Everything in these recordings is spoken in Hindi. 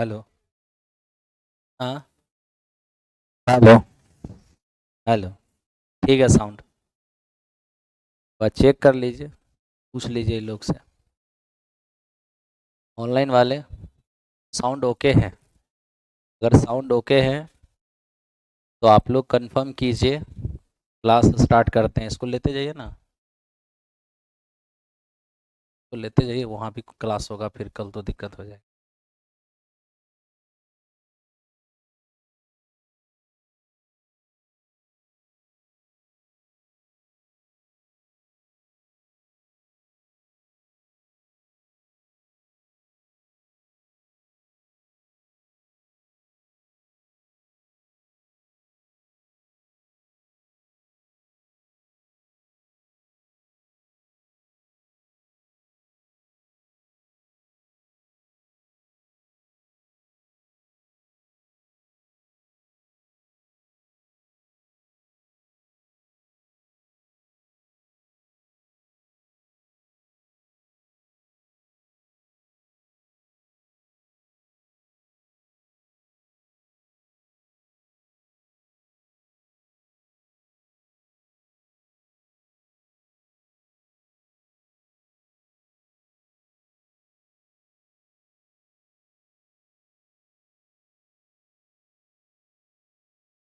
हेलो। हाँ। हेलो। हेलो। ठीक है साउंड। बस चेक कर लीजिए, पूछ लीजिए इन लोग से। ऑनलाइन वाले साउंड ओके है? अगर साउंड ओके है तो आप लोग कंफर्म कीजिए, क्लास स्टार्ट करते हैं। इसको लेते जाइए ना, तो लेते जाइए, वहाँ भी क्लास होगा, फिर कल तो दिक्कत हो जाएगी।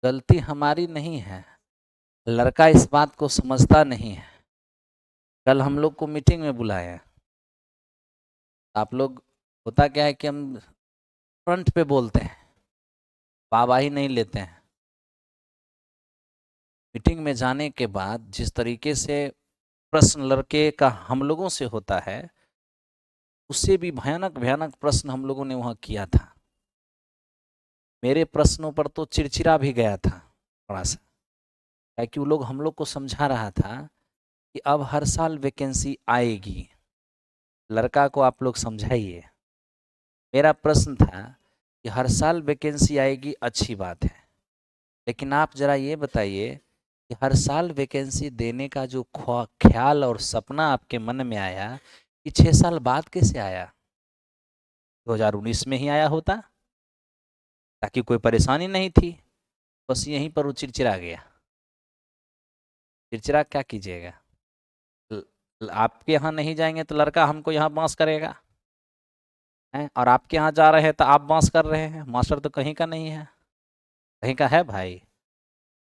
गलती हमारी नहीं है, लड़का इस बात को समझता नहीं है। कल हम लोग को मीटिंग में बुलाए हैं, आप लोग, होता क्या है कि हम फ्रंट पे बोलते हैं, वाहवाही नहीं लेते हैं। मीटिंग में जाने के बाद जिस तरीके से प्रश्न लड़के का हम लोगों से होता है, उससे भी भयानक भयानक प्रश्न हम लोगों ने वहाँ किया था। मेरे प्रश्नों पर तो चिड़चिड़ा भी गया था थोड़ा सा, क्योंकि वो लोग हम लोग को समझा रहा था कि अब हर साल वैकेंसी आएगी, लड़का को आप लोग समझाइए। मेरा प्रश्न था कि हर साल वैकेंसी आएगी, अच्छी बात है, लेकिन आप ज़रा ये बताइए कि हर साल वैकेंसी देने का जो ख्याल और सपना आपके मन में आया, कि 6 साल बाद कैसे आया? 2019 में ही आया होता, ताकि कोई परेशानी नहीं थी। बस यहीं पर वो चिड़चिड़ा गया। चिड़चिड़ा क्या कीजिएगा? आपके यहाँ नहीं जाएंगे तो लड़का हमको यहाँ बांस करेगा, हैं? और आपके यहाँ जा रहे हैं तो आप बांस कर रहे हैं। मास्टर तो कहीं का नहीं है, कहीं का है भाई।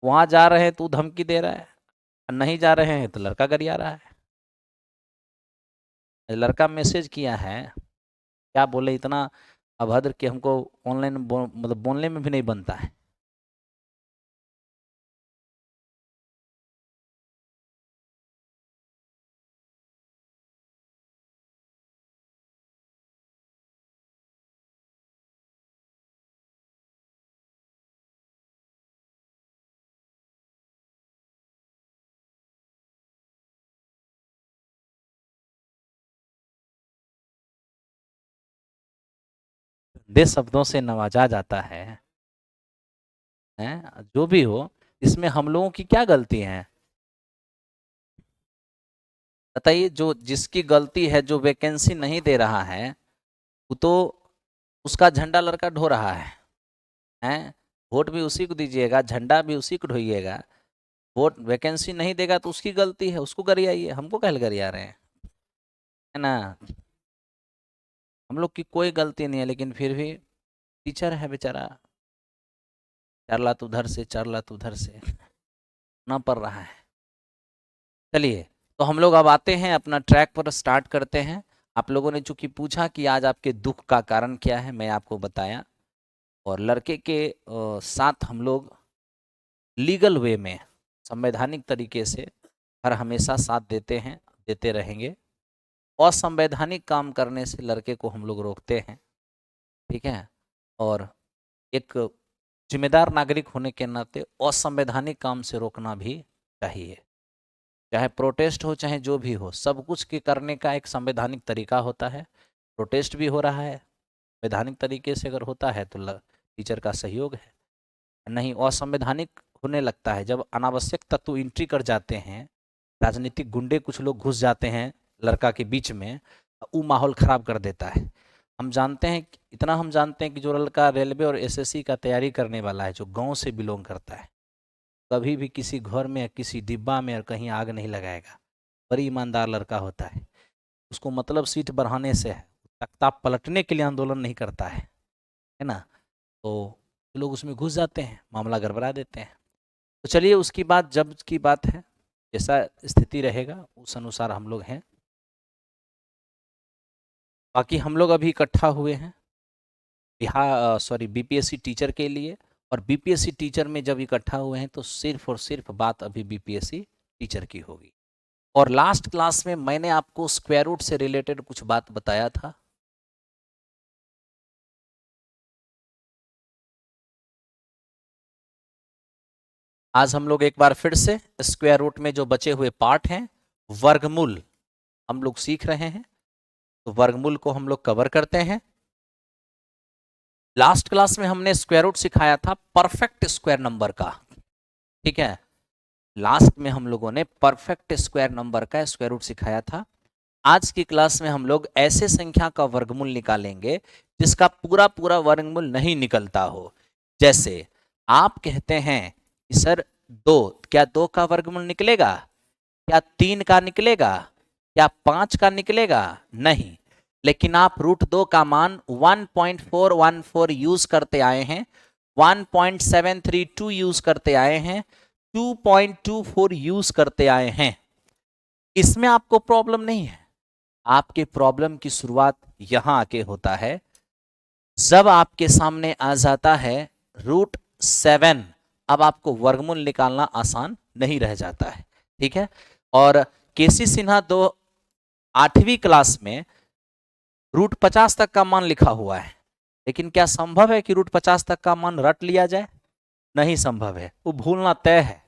वहाँ जा रहे हैं तो धमकी दे रहा है, और नहीं जा रहे हैं तो लड़का गरिया रहा है। लड़का मैसेज किया है, क्या बोले, इतना अभद्र कि हमको ऑनलाइन मतलब बोलने में भी नहीं बनता है। 10 शब्दों से नवाजा जाता है, हैं? जो भी हो, इसमें हम लोगों की क्या गलती है? बताइए, जो जिसकी गलती है, जो वैकेंसी नहीं दे रहा है, वो तो उसका झंडा लड़का ढो रहा है, हैं? वोट भी उसी को दीजिएगा, झंडा भी उसी को ढोइएगा। वोट वैकेंसी नहीं देगा तो उसकी गलती है, उसको गरियाइए, हमको कह गरिया रहे हैं, है ना? हम लोग की कोई गलती नहीं है, लेकिन फिर भी टीचर है बेचारा, 4 लात उधर से 4 लात उधर से ना पड़ रहा है। चलिए, तो हम लोग अब आते हैं अपना ट्रैक पर, स्टार्ट करते हैं। आप लोगों ने चूंकि पूछा कि आज आपके दुख का कारण क्या है, मैं आपको बताया। और लड़के के साथ हम लोग लीगल वे में, संवैधानिक तरीके से हर हमेशा साथ देते हैं, देते रहेंगे। असंवैधानिक काम करने से लड़के को हम लोग रोकते हैं, ठीक है? और एक जिम्मेदार नागरिक होने के नाते असंवैधानिक काम से रोकना भी चाहिए। चाहे प्रोटेस्ट हो, चाहे जो भी हो, सब कुछ के करने का एक संवैधानिक तरीका होता है। प्रोटेस्ट भी हो रहा है, वैधानिक तरीके से अगर होता है तो टीचर का सहयोग है। नहीं, असंवैधानिक होने लगता है जब अनावश्यक तत्व एंट्री कर जाते हैं, राजनीतिक गुंडे कुछ लोग घुस जाते हैं लड़का के बीच में, वो माहौल खराब कर देता है। हम जानते हैं, इतना हम जानते हैं कि जो लड़का रेलवे और एसएससी का तैयारी करने वाला है, जो गांव से बिलोंग करता है, कभी भी किसी घर में या किसी डिब्बा में और कहीं आग नहीं लगाएगा। बड़ी ईमानदार लड़का होता है। उसको मतलब सीट बढ़ाने से है, तख्ता पलटने के लिए आंदोलन नहीं करता है ना। तो लोग उसमें घुस जाते हैं, मामला गड़बड़ा देते हैं। तो चलिए, उसकी बात जब की बात है, जैसा स्थिति रहेगा उस अनुसार हम लोग हैं। बाकी हम लोग अभी इकट्ठा हुए हैं बीपीएससी टीचर के लिए। और बीपीएससी टीचर में जब इकट्ठा हुए हैं तो सिर्फ और सिर्फ बात अभी बीपीएससी टीचर की होगी। और लास्ट क्लास में मैंने आपको स्क्वायर रूट से रिलेटेड कुछ बात बताया था। आज हम लोग एक बार फिर से स्क्वायर रूट में जो बचे हुए पार्ट हैं, वर्गमूल हम लोग सीख रहे हैं। तो वर्गमूल को हम लोग कवर करते हैं। लास्ट क्लास में हमने स्क्वायर रूट सिखाया था परफेक्ट स्क्वायर नंबर का, ठीक है। लास्ट में हम लोगों ने परफेक्ट स्क्वायर नंबर का स्क्वायर रूट सिखाया था। आज की क्लास में हम लोग ऐसे संख्या का वर्गमूल निकालेंगे जिसका पूरा पूरा वर्गमूल नहीं निकलता हो। जैसे आप कहते हैं कि सर 2, क्या 2 का वर्गमूल निकलेगा? क्या 3 का निकलेगा? क्या 5 का निकलेगा? नहीं। लेकिन आप √2 का मान 1.414 यूज करते आए हैं, 1.732 यूज करते आए हैं, 2.24 यूज करते आए हैं। इसमें आपको प्रॉब्लम नहीं है। आपके प्रॉब्लम की शुरुआत यहां आके होता है जब आपके सामने आ जाता है √7। अब आपको वर्गमूल निकालना आसान नहीं रह जाता है, ठीक है। और केसी सिन्हा 8वीं क्लास में √50 तक का मान लिखा हुआ है, लेकिन क्या संभव है कि √50 तक का मान रट लिया जाए? नहीं संभव है, वो भूलना तय है।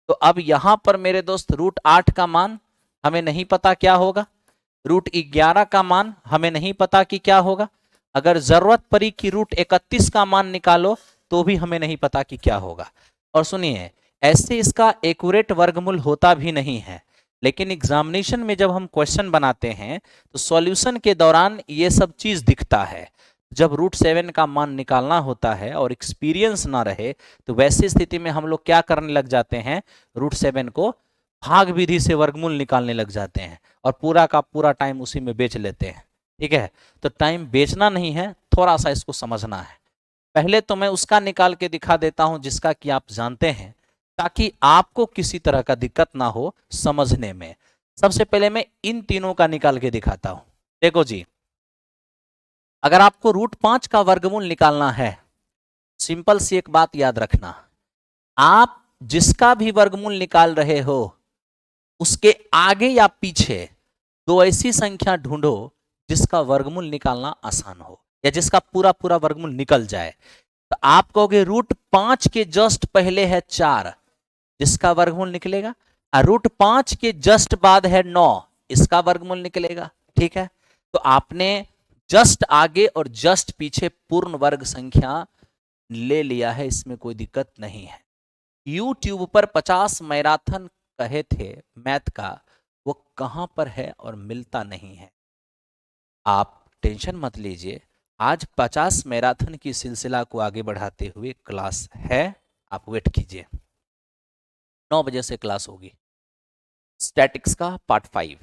तो अब यहां पर मेरे दोस्त √8 का मान हमें नहीं पता क्या होगा, √11 का मान हमें नहीं पता कि क्या होगा। अगर जरूरत पड़ी कि √31 का मान निकालो तो भी हमें नहीं पता कि क्या होगा। और सुनिए, ऐसे इसका एक्यूरेट वर्गमूल होता भी नहीं है, लेकिन एग्जामिनेशन में जब हम क्वेश्चन बनाते हैं तो सॉल्यूशन के दौरान ये सब चीज दिखता है। जब √7 का मान निकालना होता है और एक्सपीरियंस ना रहे तो वैसी स्थिति में हम लोग क्या करने लग जाते हैं, √7 को भाग विधि से वर्गमूल निकालने लग जाते हैं और पूरा का पूरा टाइम उसी में बेच लेते हैं, ठीक है। तो टाइम बेचना नहीं है, थोड़ा सा इसको समझना है। पहले तो मैं उसका निकाल के दिखा देता हूं जिसका कि आप जानते हैं, ताकि आपको किसी तरह का दिक्कत ना हो समझने में। सबसे पहले मैं इन तीनों का निकाल के दिखाता हूं। देखो जी, अगर आपको √5 का वर्गमूल निकालना है, सिंपल सी एक बात याद रखना, आप जिसका भी वर्गमूल निकाल रहे हो उसके आगे या पीछे 2 ऐसी संख्या ढूंढो जिसका वर्गमूल निकालना आसान हो या जिसका पूरा पूरा वर्गमूल निकल जाए। तो आप कहोगे √5 के जस्ट पहले है 4, जिसका वर्गमूल निकलेगा, और √5 के जस्ट बाद है 9, इसका वर्गमूल निकलेगा, ठीक है। तो आपने जस्ट आगे और जस्ट पीछे पूर्ण वर्ग संख्या ले लिया है, इसमें कोई दिक्कत नहीं है। यूट्यूब पर 50 मैराथन कहे थे मैथ का, वो कहां पर है और मिलता नहीं है। आप टेंशन मत लीजिए, आज 50 मैराथन की सिलसिला को आगे बढ़ाते हुए क्लास है, आप वेट कीजिए। 9 बजे से क्लास होगी स्टैटिक्स का पार्ट 5।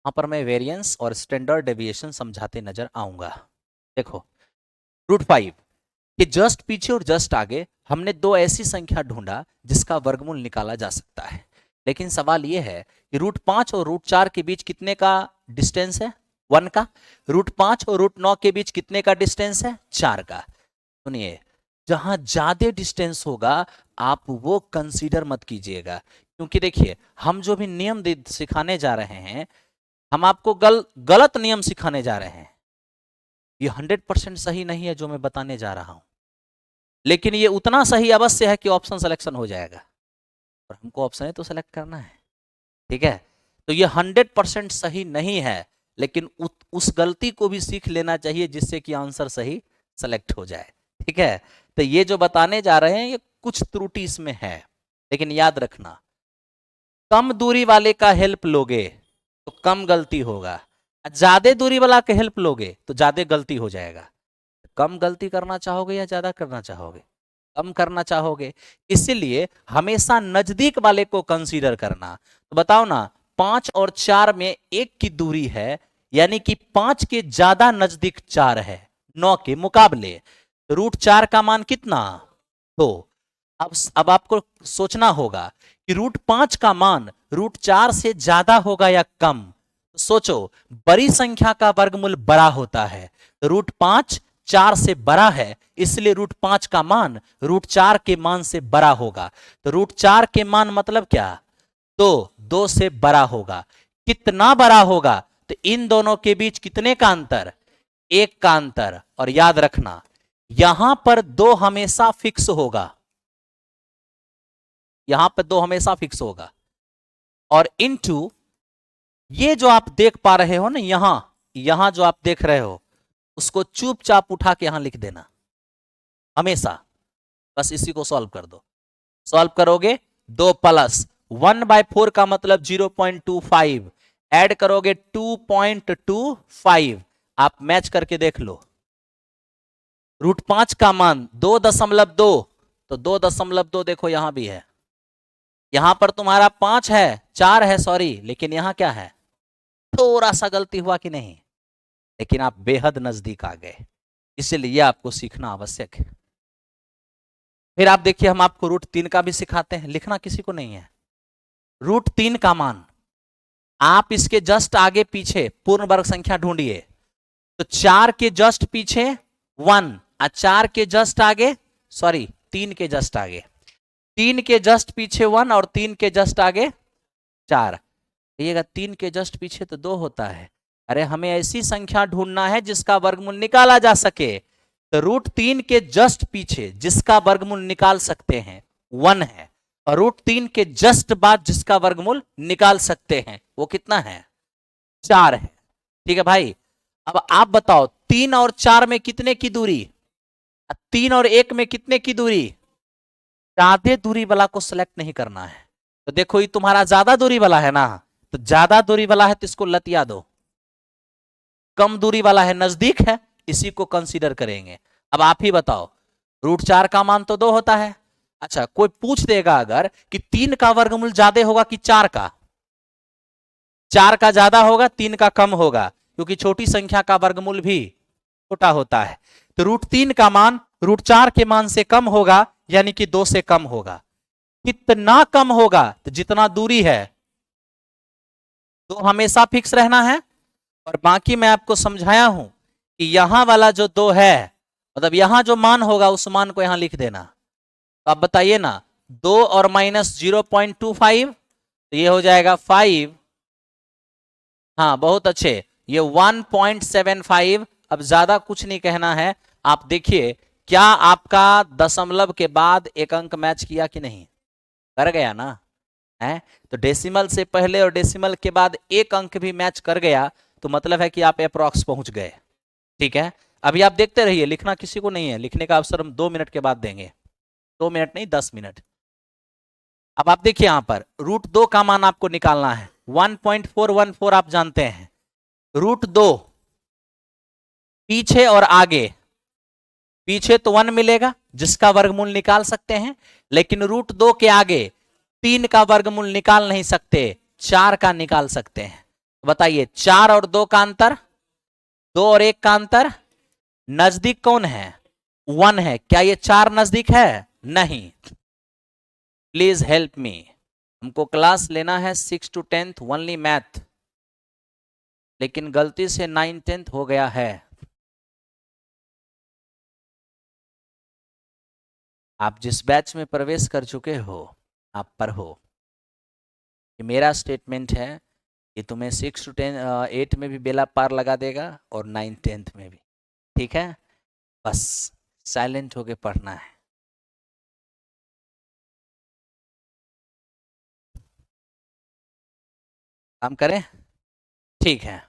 वहां पर मैं वेरिएंस और स्टैंडर्ड डेविएशन समझाते नजर आऊंगा। देखो, √5 के जस्ट पीछे और जस्ट आगे हमने 2 ऐसी संख्या ढूंढा जिसका वर्गमूल निकाला जा सकता है। लेकिन सवाल यह है कि √5 और √4 के बीच कितने का डिस्टेंस है? 1 का। √5 और √9 के बीच कितने का डिस्टेंस है? 4 का। सुनिए, जहां ज्यादा डिस्टेंस होगा आप वो कंसीडर मत कीजिएगा, क्योंकि देखिए हम जो भी नियम सिखाने जा रहे हैं, हम आपको गलत नियम सिखाने जा रहे हैं। ये 100% सही नहीं है जो मैं बताने जा रहा हूं, लेकिन ये उतना सही अवश्य है कि ऑप्शन सिलेक्शन हो जाएगा, और हमको ऑप्शन ही तो सेलेक्ट करना है, ठीक है। तो ये 100% सही नहीं है, लेकिन उस गलती को भी सीख लेना चाहिए जिससे कि आंसर सही सेलेक्ट हो जाए, ठीक है। तो ये जो बताने जा रहे हैं ये कुछ त्रुटि इसमें है, लेकिन याद रखना, कम दूरी वाले का हेल्प लोगे तो कम गलती होगा, ज्यादा दूरी वाला के हेल्प लोगे तो ज्यादा गलती हो जाएगा। कम गलती करना चाहोगे या ज्यादा करना चाहोगे? कम करना चाहोगे, इसीलिए हमेशा नजदीक वाले को कंसीडर करना। तो बताओ ना, 5 और 4 में 1 की दूरी है, यानी कि 5 के ज्यादा नजदीक 4 है 9 के मुकाबले। रूट 4 का मान कितना? 2। अब आपको सोचना होगा कि रूट 5 का मान रूट 4 से ज्यादा होगा या कम। तो सोचो, बड़ी संख्या का वर्गमूल बड़ा होता है, तो रूट 5 4 से बड़ा है, इसलिए रूट 5 का मान रूट 4 के मान से बड़ा होगा। तो रूट 4 के मान मतलब क्या? 2 से बड़ा होगा। कितना बड़ा होगा? तो इन दोनों के बीच कितने का अंतर? 1 का अंतर। और याद रखना, यहां पर 2 हमेशा फिक्स होगा, यहां पर 2 हमेशा फिक्स होगा। और इनटू ये जो आप देख पा रहे हो ना, यहां जो आप देख रहे हो, उसको चुपचाप उठा के यहां लिख देना हमेशा। बस इसी को सॉल्व कर दो। सॉल्व करोगे 2 प्लस 1/4 का मतलब 0.25, ऐड करोगे 2.25, आप मैच करके देख लो। रूट 5 का मान 2.2, तो 2.2 देखो यहां भी है, यहां पर तुम्हारा 5 है, 4 है सॉरी, लेकिन यहां क्या है? थोड़ा सा गलती हुआ कि नहीं? लेकिन आप बेहद नजदीक आ गए, इसलिए आपको सीखना आवश्यक है। फिर आप देखिए, हम आपको रूट 3 का भी सिखाते हैं, लिखना किसी को नहीं है। रूट 3 का मान आप इसके जस्ट आगे पीछे पूर्ण वर्ग संख्या ढूंढिए, तो 4 के जस्ट पीछे 1, और 4 के जस्ट आगे, सॉरी 3 के जस्ट आगे, 3 के जस्ट पीछे 1 और 3 के जस्ट आगे 4। कहिएगा 3 के जस्ट पीछे तो 2 होता है। अरे हमें ऐसी संख्या ढूंढना है जिसका वर्गमूल निकाला जा सके, तो रूट 3 के जस्ट पीछे जिसका वर्गमूल निकाल सकते हैं 1 है, और रूट 3 के जस्ट बाद जिसका वर्गमूल निकाल सकते हैं वो कितना है? 4 है। ठीक है भाई, अब आप बताओ 3 और 4 में कितने की दूरी? 3 और 1 में कितने की दूरी? ज्यादा दूरी वाला को सिलेक्ट नहीं करना है। तो देखो ये तुम्हारा ज्यादा दूरी वाला है ना, तो ज्यादा दूरी वाला है तो इसको लतिया दो। कम दूरी वाला है, नजदीक है, इसी को कंसीडर करेंगे। अब आप ही बताओ, रूट 4 का मान तो 2 होता है। अच्छा, कोई पूछ देगा अगर कि 3 का वर्गमूल ज्यादा होगा कि 4 का? 4 का ज्यादा होगा, 3 का कम होगा, क्योंकि छोटी संख्या का वर्गमूल भी छोटा होता है। तो रूट 3 का मान रूट 4 के मान से कम होगा, यानी कि 2 से कम होगा। कितना कम होगा? तो जितना दूरी है, तो हमेशा फिक्स रहना है। और बाकी मैं आपको समझाया हूं कि यहां वाला जो 2 है, मतलब यहां जो मान होगा उस मान को यहां लिख देना। तो आप बताइए ना, 2 और माइनस 0.25, तो ये हो जाएगा 5। हाँ बहुत अच्छे, ये 1.75। अब ज्यादा कुछ नहीं कहना है। आप देखिए, क्या आपका दशमलव के बाद एक अंक मैच किया कि नहीं? कर गया ना? है तो डेसिमल से पहले और डेसिमल के बाद एक अंक भी मैच कर गया, तो मतलब है कि आप अप्रॉक्स पहुंच गए। ठीक है, अभी आप देखते रहिए, लिखना किसी को नहीं है, लिखने का अवसर हम 2 मिनट के बाद देंगे। 2 मिनट नहीं, 10 मिनट। अब आप देखिए, यहां पर रूट 2 का मान आपको निकालना है, 1.414 आप जानते हैं। रूट 2 पीछे और आगे, पीछे तो 1 मिलेगा जिसका वर्गमूल निकाल सकते हैं, लेकिन रूट 2 के आगे 3 का वर्गमूल निकाल नहीं सकते, 4 का निकाल सकते हैं। बताइए, 4 और 2 का अंतर, 2 और 1 का अंतर, नजदीक कौन है? 1 है। क्या ये 4 नजदीक है? नहीं। प्लीज हेल्प मी, हमको क्लास लेना है 6 to 10th ओनली मैथ, लेकिन गलती से 9 10th हो गया है। आप जिस बैच में प्रवेश कर चुके हो, आप पर हो, ये मेरा स्टेटमेंट है, ये तुम्हें 6 to 10 8 में भी बेला पार लगा देगा और 9 10th में भी। ठीक है, बस साइलेंट होके पढ़ना है। काम करें? ठीक है,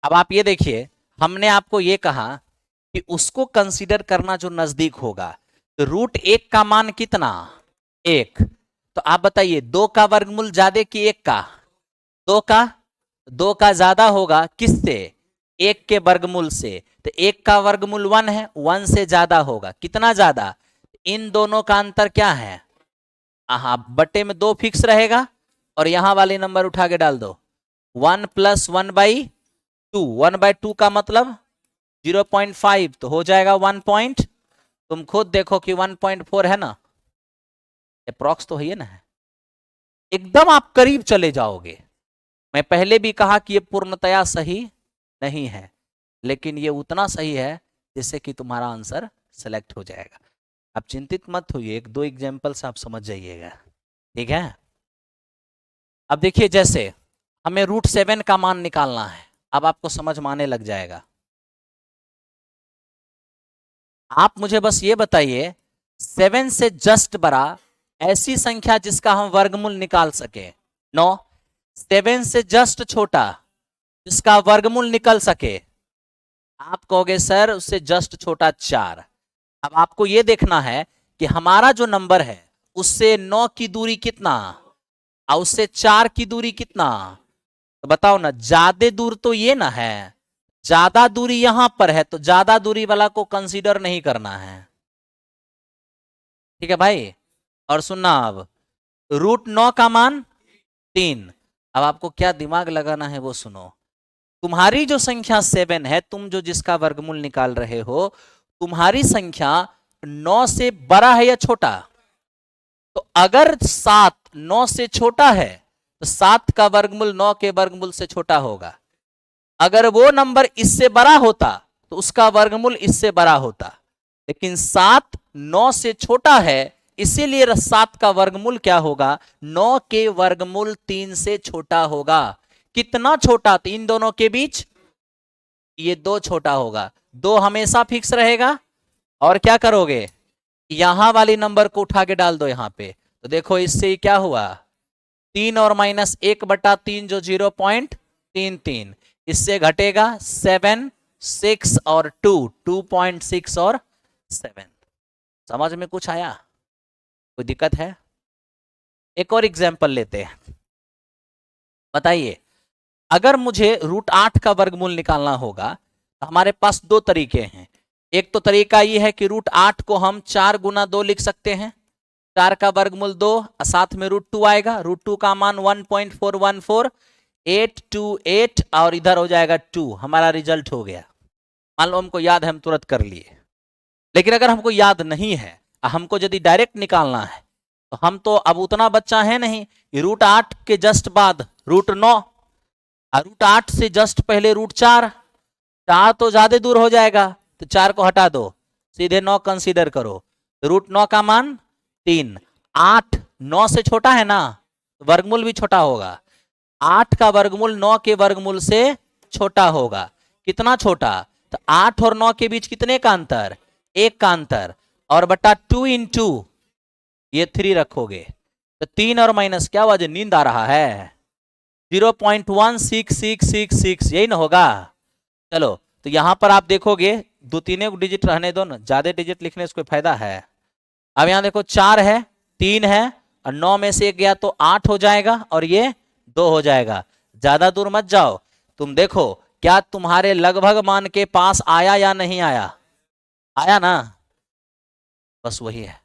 अब आप ये देखिए, हमने आपको ये कहा कि उसको कंसीडर करना जो नजदीक होगा। तो रूट 1 का मान कितना? 1। तो आप बताइए, 2 का वर्गमूल ज्यादा कि 1 का? 2 का। 2 का ज्यादा होगा किससे? 1 के वर्गमूल से। तो 1 का वर्गमूल 1 है, 1 से ज्यादा होगा। कितना ज्यादा? इन दोनों का अंतर क्या है? हाँ, बटे में 2 फिक्स रहेगा और यहां वाले नंबर उठा के डाल दो। 1 + 1/2, 1/2 का मतलब 0.5, तो हो जाएगा 1 पॉइंट। तुम खुद देखो कि 1.4 है ना, अप्रॉक्स तो है ना, एकदम आप करीब चले जाओगे। मैं पहले भी कहा कि ये पूर्णतया सही नहीं है, लेकिन ये उतना सही है जिससे कि तुम्हारा आंसर सेलेक्ट हो जाएगा। आप चिंतित मत होइए, 1-2 एग्जाम्पल्स आप समझ जाइएगा, ठीक है। अब देखिए, जैसे हमें √7 का मान निकालना है, अब आपको समझ में आने लग जाएगा। आप मुझे बस ये बताइए, 7 से जस्ट बड़ा ऐसी संख्या जिसका हम वर्गमूल निकाल सके। 9। 7 से जस्ट छोटा जिसका वर्गमूल निकल सके। आप कहोगे सर उससे जस्ट छोटा 4। अब आपको यह देखना है कि हमारा जो नंबर है उससे 9 की दूरी कितना और उससे 4 की दूरी कितना, तो बताओ ना। ज्यादा दूर तो ये ना है, ज्यादा दूरी यहां पर है, तो ज्यादा दूरी वाला को कंसीडर नहीं करना है, ठीक है भाई। और सुनना, अब √9 का मान 3। अब आपको क्या दिमाग लगाना है वो सुनो। तुम्हारी जो संख्या 7 है, तुम जो जिसका वर्गमूल निकाल रहे हो, तुम्हारी संख्या 9 से बड़ा है या छोटा? तो अगर 7 9 से छोटा है तो 7 का वर्गमूल 9 के वर्गमूल से छोटा होगा। अगर वो नंबर इससे बड़ा होता तो उसका वर्गमूल इससे बड़ा होता, लेकिन 7 9 से छोटा है, इसीलिए 7 का वर्गमूल क्या होगा? 9 के वर्गमूल 3 से छोटा होगा। कितना छोटा? तो इन दोनों के बीच ये 2 छोटा होगा। 2 हमेशा फिक्स रहेगा। और क्या करोगे? यहां वाली नंबर को उठा के डाल दो यहां पे, तो देखो इससे क्या हुआ? 3 और -1/3 जो 0.33, इससे घटेगा 7, 6 और 2, 2.6 और 7। समझ में कुछ आया? कोई दिक्कत है? एक और एग्जाम्पल लेते हैं। बताइए, अगर मुझे √8 का वर्गमूल निकालना होगा तो हमारे पास 2 तरीके हैं। एक तो तरीका ये है कि √8 को हम 4 × 2 लिख सकते हैं। 4 का वर्गमूल 2, साथ में √2 आएगा। √2 का मान 1.414, 828 और इधर हो जाएगा 2। हमारा रिजल्ट हो गया। मान लो हमको याद है, हम तुरंत कर लिए। लेकिन अगर हमको याद नहीं है, हमको यदि डायरेक्ट निकालना है, तो हम तो अब उतना बच्चा है नहीं। √8 के जस्ट बाद √9, √8 से जस्ट पहले √4। 4 तो ज्यादा दूर हो जाएगा, तो 4 को हटा दो, सीधे 9 कंसीडर करो। √9 का मान 3। 8 9 से छोटा है ना, वर्गमूल भी छोटा होगा। 8 का वर्गमूल 9 के वर्गमूल से छोटा होगा। कितना छोटा? तो 8 और 9 के बीच कितने का अंतर? 1 का अंतर। और बटा 2 × ये 3 रखोगे, तो 3 और माइनस क्या वजह? नींद आ रहा है? 0.1666, यही ना होगा। चलो, तो यहां पर आप देखोगे 2-3 डिजिट रहने दो ना, ज्यादा डिजिट लिखने से कोई फायदा है? अब यहां देखो 4 है, 3 है और 9 में से 1 गया तो 8 हो जाएगा और ये 2 हो जाएगा। ज्यादा दूर मत जाओ। तुम देखो क्या तुम्हारे लगभग मान के पास आया या नहीं आया? आया ना? बस वही है,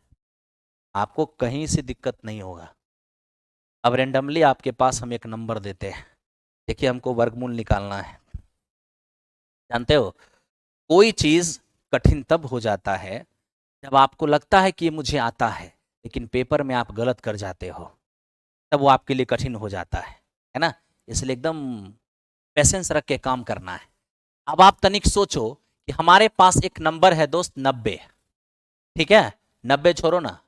आपको कहीं से दिक्कत नहीं होगा। अब रेंडमली आपके पास हम एक नंबर देते हैं। देखिए, हमको वर्गमूल निकालना है। जानते हो, कोई चीज कठिन तब हो जाता है जब आपको लगता है कि ये मुझे आता है, लेकिन पेपर में आप गलत कर जाते हो, तब वो आपके लिए कठिन हो जाता है ना। इसलिए एकदम पेशेंस रख के काम करना है। अब आप तनिक सोचो कि हमारे पास एक नंबर है दोस्त 90, ठीक है। 90 छोड़ो ना,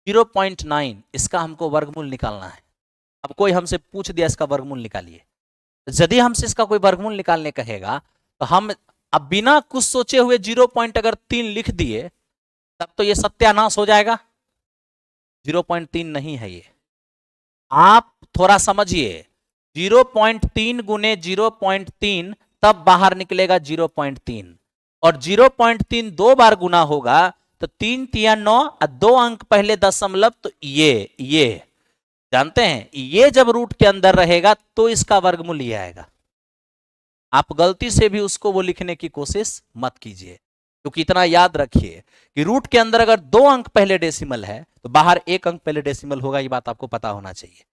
0.9, इसका हमको वर्गमूल निकालना है। अब कोई हमसे पूछ दिया इसका वर्गमूल निकालिए, यदि हमसे इसका कोई वर्गमूल निकालने कहेगा तो हम अब बिना कुछ सोचे हुए 0.3 लिख दिए, तब तो ये सत्यानाश हो जाएगा। 0.3 नहीं है ये, आप थोड़ा समझिए। 0.3 × 0.3 तब बाहर निकलेगा 0.3, और 0.3 2 बार गुना होगा तो 3 × 3 = 9 और 2 अंक पहले दशमलव, तो ये जानते हैं ये जब रूट के अंदर रहेगा तो इसका वर्गमूल ये आएगा। आप गलती से भी उसको वो लिखने की कोशिश मत कीजिए, क्योंकि इतना याद रखिए कि रूट के अंदर अगर 2 अंक पहले डेसिमल है तो बाहर 1 अंक पहले डेसिमल होगा, ये बात आपको पता होना चाहिए।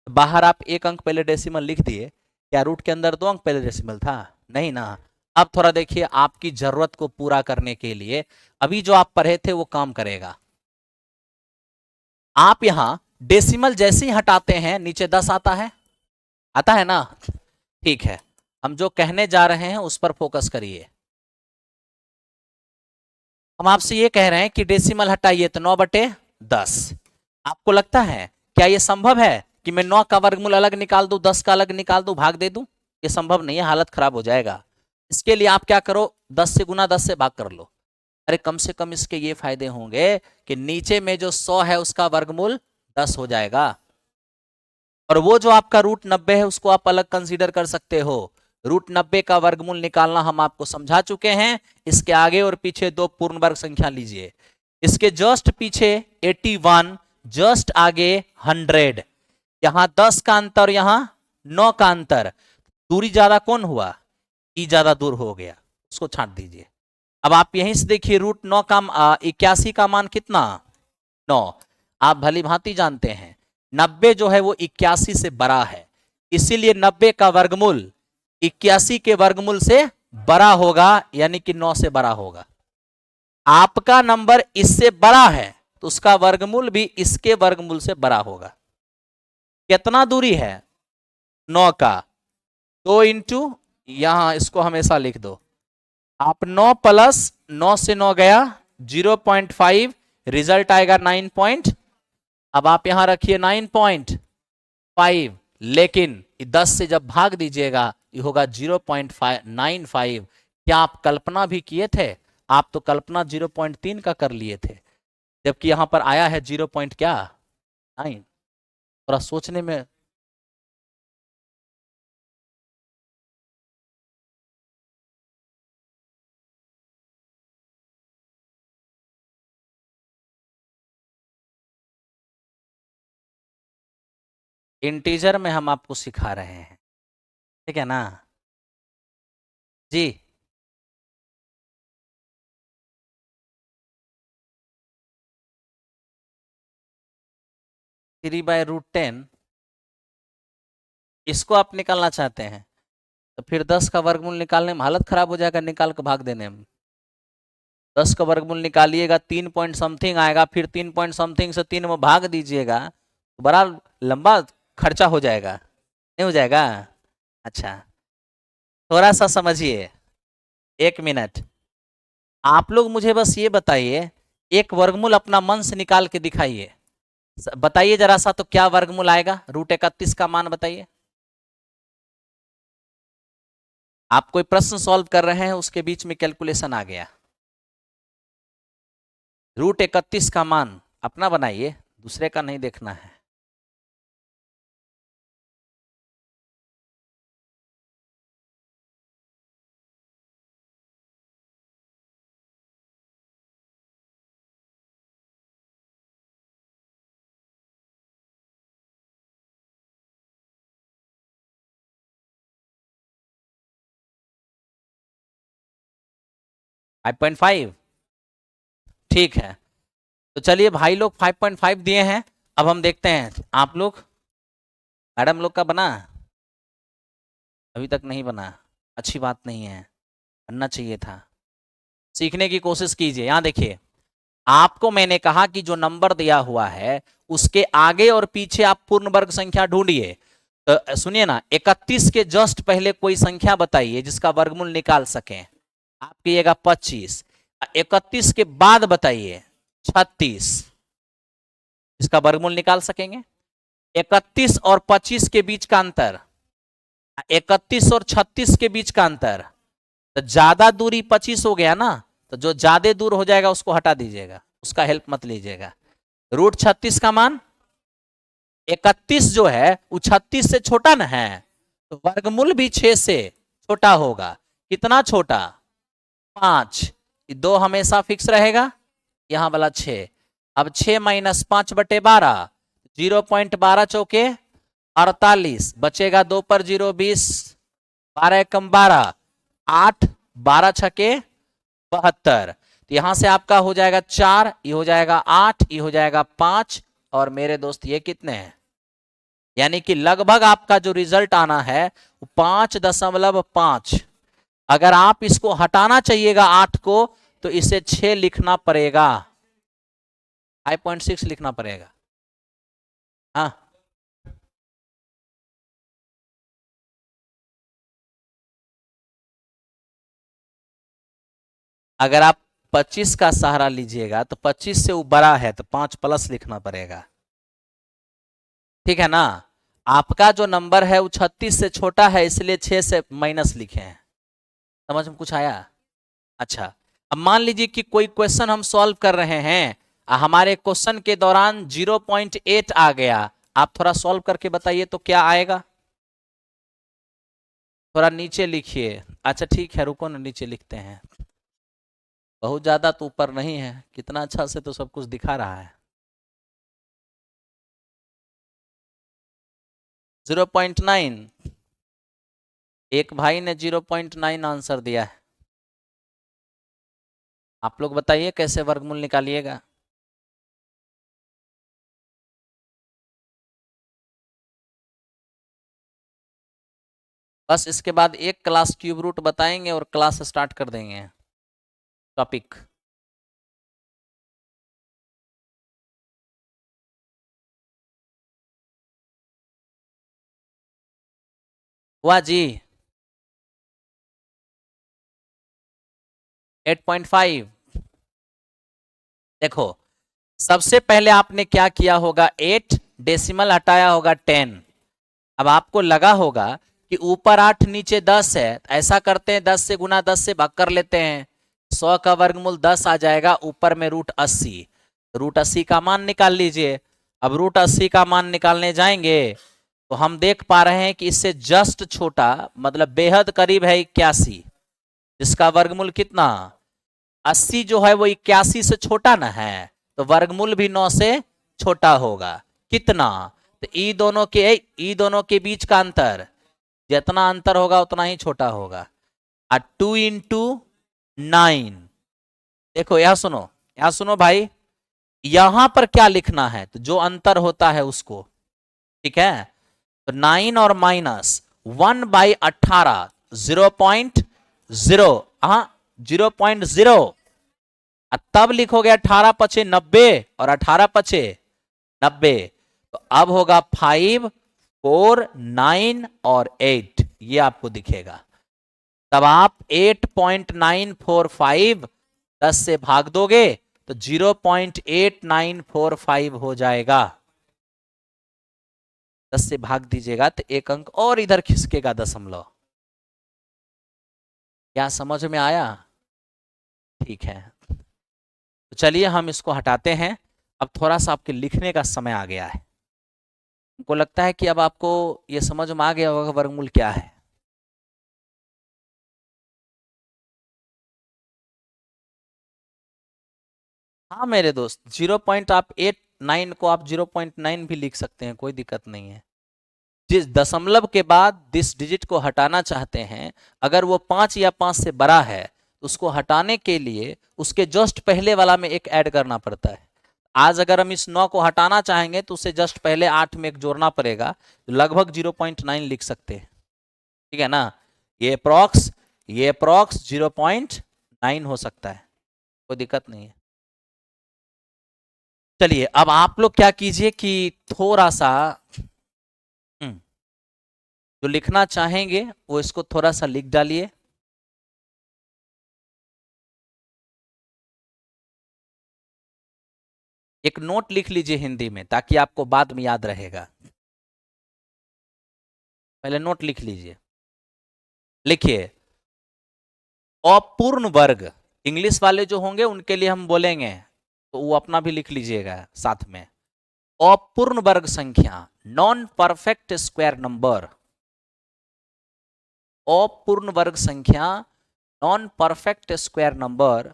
बाहर आप 1 अंक पहले डेसिमल लिख दिए, क्या रूट के अंदर 2 अंक पहले डेसिमल था? नहीं ना। अब थोड़ा देखिए, आपकी जरूरत को पूरा करने के लिए अभी जो आप पढ़े थे वो काम करेगा। आप यहां डेसिमल जैसे ही हटाते हैं नीचे 10 आता है ना? ठीक है, हम जो कहने जा रहे हैं उस पर फोकस करिए। हम आपसे ये कह रहे हैं कि डेसिमल हटाइए तो 9/10। आपको लगता है क्या ये संभव है कि मैं 9 का वर्गमूल अलग निकाल दूं, 10 का अलग निकाल दूं, भाग दे दूं? ये संभव नहीं है, हालत खराब हो जाएगा। इसके लिए आप क्या करो, 10 से गुना 10 से भाग कर लो। अरे कम से कम इसके ये फायदे होंगे कि नीचे में जो 100 है उसका वर्गमूल 10 हो जाएगा, और वो जो आपका रूट 90 है उसको आप अलग कंसीडर कर सकते हो। रूट 90 का वर्गमूल निकालना हम आपको समझा चुके हैं। इसके आगे और पीछे 2 पूर्ण वर्ग संख्या लीजिए। इसके जस्ट पीछे 81, जस्ट आगे 100। यहां 10 का अंतर, यहां 9 का अंतर, दूरी ज्यादा कौन हुआ? ई ज्यादा दूर हो गया, उसको छांट दीजिए। अब आप यहीं से देखिए, रूट 9 का 81 का मान कितना? 9। आप भली भांति जानते हैं 90 जो है वो 81 से बड़ा है, इसीलिए 90 का वर्गमूल 81 के वर्गमूल से बड़ा होगा, यानी कि 9 से बड़ा होगा। आपका नंबर इससे बड़ा है तो उसका वर्गमूल भी इसके वर्गमूल से बड़ा होगा। कितना दूरी है? 9 का 2 इंटू, यहां इसको हमेशा लिख दो आप, 9 प्लस 9 से 9 गया 0.5, रिजल्ट आएगा 9 अब आप यहां रखिए 9.5, लेकिन 10 से जब भाग दीजिएगा ये होगा 0.95। क्या आप कल्पना भी किए थे? आप तो कल्पना 0.3 का कर लिए थे, जबकि यहां पर आया है 0. क्या 9। थोड़ा सोचने में इंटीजर में हम आपको सिखा रहे हैं, ठीक है ना जी? 3/√10 इसको आप निकालना चाहते हैं तो फिर 10 का वर्गमूल निकालने में हालत खराब हो जाएगा, निकाल के भाग देने में। 10 का वर्गमूल निकालिएगा 3 पॉइंट समथिंग आएगा, फिर 3 पॉइंट समथिंग से 3 में भाग दीजिएगा तो बड़ा लंबा खर्चा हो जाएगा, नहीं हो जाएगा? अच्छा, थोड़ा सा समझिए, 1 मिनट। आप लोग मुझे बस ये बताइए, एक वर्गमूल अपना मन से निकाल के दिखाइए, बताइए जरा सा, तो क्या वर्गमूल आएगा √31 का मान बताइए। आप कोई प्रश्न सॉल्व कर रहे हैं, उसके बीच में कैलकुलेशन आ गया। √31 का मान अपना बनाइए, दूसरे का नहीं देखना है। $5.5, ठीक है। तो चलिए भाई लोग 5.5 दिए हैं, अब हम देखते हैं आप लोग, मैडम लोग का बना? अभी तक नहीं बना, अच्छी बात नहीं है, बनना चाहिए था। सीखने की कोशिश कीजिए। यहां देखिए, आपको मैंने कहा कि जो नंबर दिया हुआ है उसके आगे और पीछे आप पूर्ण वर्ग संख्या ढूंढिए। तो सुनिए ना, 31 के जस्ट पहले कोई संख्या बताइए जिसका वर्गमूल निकाल सकें। आप कहिएगा 25। 31 के बाद बताइए 36, इसका वर्गमूल निकाल सकेंगे? 31 और 25 के बीच का अंतर, 31 और 36 के बीच का अंतर, तो ज्यादा दूरी 25 हो गया ना, तो जो ज्यादा दूर हो जाएगा उसको हटा दीजिएगा, उसका हेल्प मत लीजिएगा। √36 का मान 31 जो है वो 36 से छोटा ना है, तो वर्गमूल भी 6 से छोटा होगा। कितना छोटा? 5। 2 हमेशा फिक्स रहेगा, यहां वाला 6। अब 6 - 5/12, 0.12 चौके 48, बचेगा 2 पर 0 20, 12 एकम 12, 8, 12 छके 72। तो यहां से आपका हो जाएगा 4, ये हो जाएगा 8, ये हो जाएगा 5, और मेरे दोस्त ये कितने हैं, यानी कि लगभग आपका जो रिजल्ट आना है वो 5.5। अगर आप इसको हटाना चाहिएगा 8 को, तो इसे 6 लिखना पड़ेगा, 5.6 लिखना पड़ेगा। हाँ, अगर आप 25 का सहारा लीजिएगा तो 25 से वो बड़ा है तो 5 प्लस लिखना पड़ेगा, ठीक है ना। आपका जो नंबर है वो 36 से छोटा है, इसलिए 6 से माइनस लिखे हैं। समझ में कुछ आया? अच्छा, अब मान लीजिए कि कोई क्वेश्चन हम सॉल्व कर रहे हैं, हमारे क्वेश्चन के दौरान 0.8 आ गया, आप थोड़ा सॉल्व करके बताइए तो क्या आएगा, थोड़ा नीचे लिखिए। अच्छा ठीक है, रुको ना, नीचे लिखते हैं। बहुत ज्यादा तो ऊपर नहीं है, कितना अच्छा से तो सब कुछ दिखा रहा है। 0.9, एक भाई ने 0.9 आंसर दिया है। आप लोग बताइए कैसे वर्गमूल निकालिएगा। बस इसके बाद एक क्लास क्यूब रूट बताएंगे और क्लास स्टार्ट कर देंगे टॉपिक। हुआ जी? 8.5। देखो, सबसे पहले आपने क्या किया होगा, 8 डेसिमल हटाया होगा 10। अब आपको लगा होगा कि ऊपर 8 नीचे 10 है, ऐसा करते हैं 10 से गुना 10 से भाग कर लेते हैं, 100 का वर्गमूल 10 आ जाएगा, ऊपर में √80, √80 का मान निकाल लीजिए। अब √80 का मान निकालने जाएंगे तो हम देख पा रहे हैं कि इससे जस्ट छोटा, मतलब बेहद करीब है 81, जिसका वर्गमूल कितना, 80 जो है वो 81 से छोटा ना है, तो वर्गमूल भी 9 से छोटा होगा। कितना, तो ई दोनों के बीच का अंतर, जितना अंतर होगा उतना ही छोटा होगा। 2 इंटू 9, देखो यह सुनो, यह सुनो भाई, यहां पर क्या लिखना है, तो जो अंतर होता है उसको, ठीक है। तो 9 और माइनस 1/18, 0.0, हाँ 0.0, तब लिखोगे 18 पचे 90 और 18 पचे 90, तो अब होगा 5, 4, 9 और 8, ये आपको दिखेगा। तब आप 8.945 10 से भाग दोगे तो 0.8945 हो जाएगा। 10 से भाग दीजिएगा तो एक अंक और इधर खिसकेगा दशमलव। क्या समझ में आया? ठीक है, तो चलिए हम इसको हटाते हैं। अब थोड़ा सा आपके लिखने का समय आ गया है। हमको लगता है कि अब आपको ये समझ में आ गया होगा वर्गमूल क्या है। हाँ मेरे दोस्त, 0.89 को आप 0.9 भी लिख सकते हैं, कोई दिक्कत नहीं है। जिस दशमलव के बाद जिस डिजिट को हटाना चाहते हैं, अगर वो 5 या 5 से बड़ा है तो उसको हटाने के लिए उसके जस्ट पहले वाला में एक ऐड करना पड़ता है। आज अगर हम इस 9 को हटाना चाहेंगे तो उसे जस्ट पहले 8 में एक जोड़ना पड़ेगा, तो लगभग 0.9 लिख सकते हैं, ठीक है ना। ये अप्रॉक्स 0.9 हो सकता है, कोई दिक्कत नहीं है। चलिए अब आप लोग क्या कीजिए कि थोड़ा सा जो लिखना चाहेंगे वो इसको थोड़ा सा लिख डालिए। एक नोट लिख लीजिए हिंदी में, ताकि आपको बाद में याद रहेगा। पहले नोट लिख लीजिए। लिखिए, अपूर्ण वर्ग, इंग्लिश वाले जो होंगे उनके लिए हम बोलेंगे, तो वो अपना भी लिख लीजिएगा साथ में। अपूर्ण वर्ग संख्या, नॉन परफेक्ट स्क्वायर नंबर, अपूर्ण वर्ग संख्या नॉन परफेक्ट स्क्वायर नंबर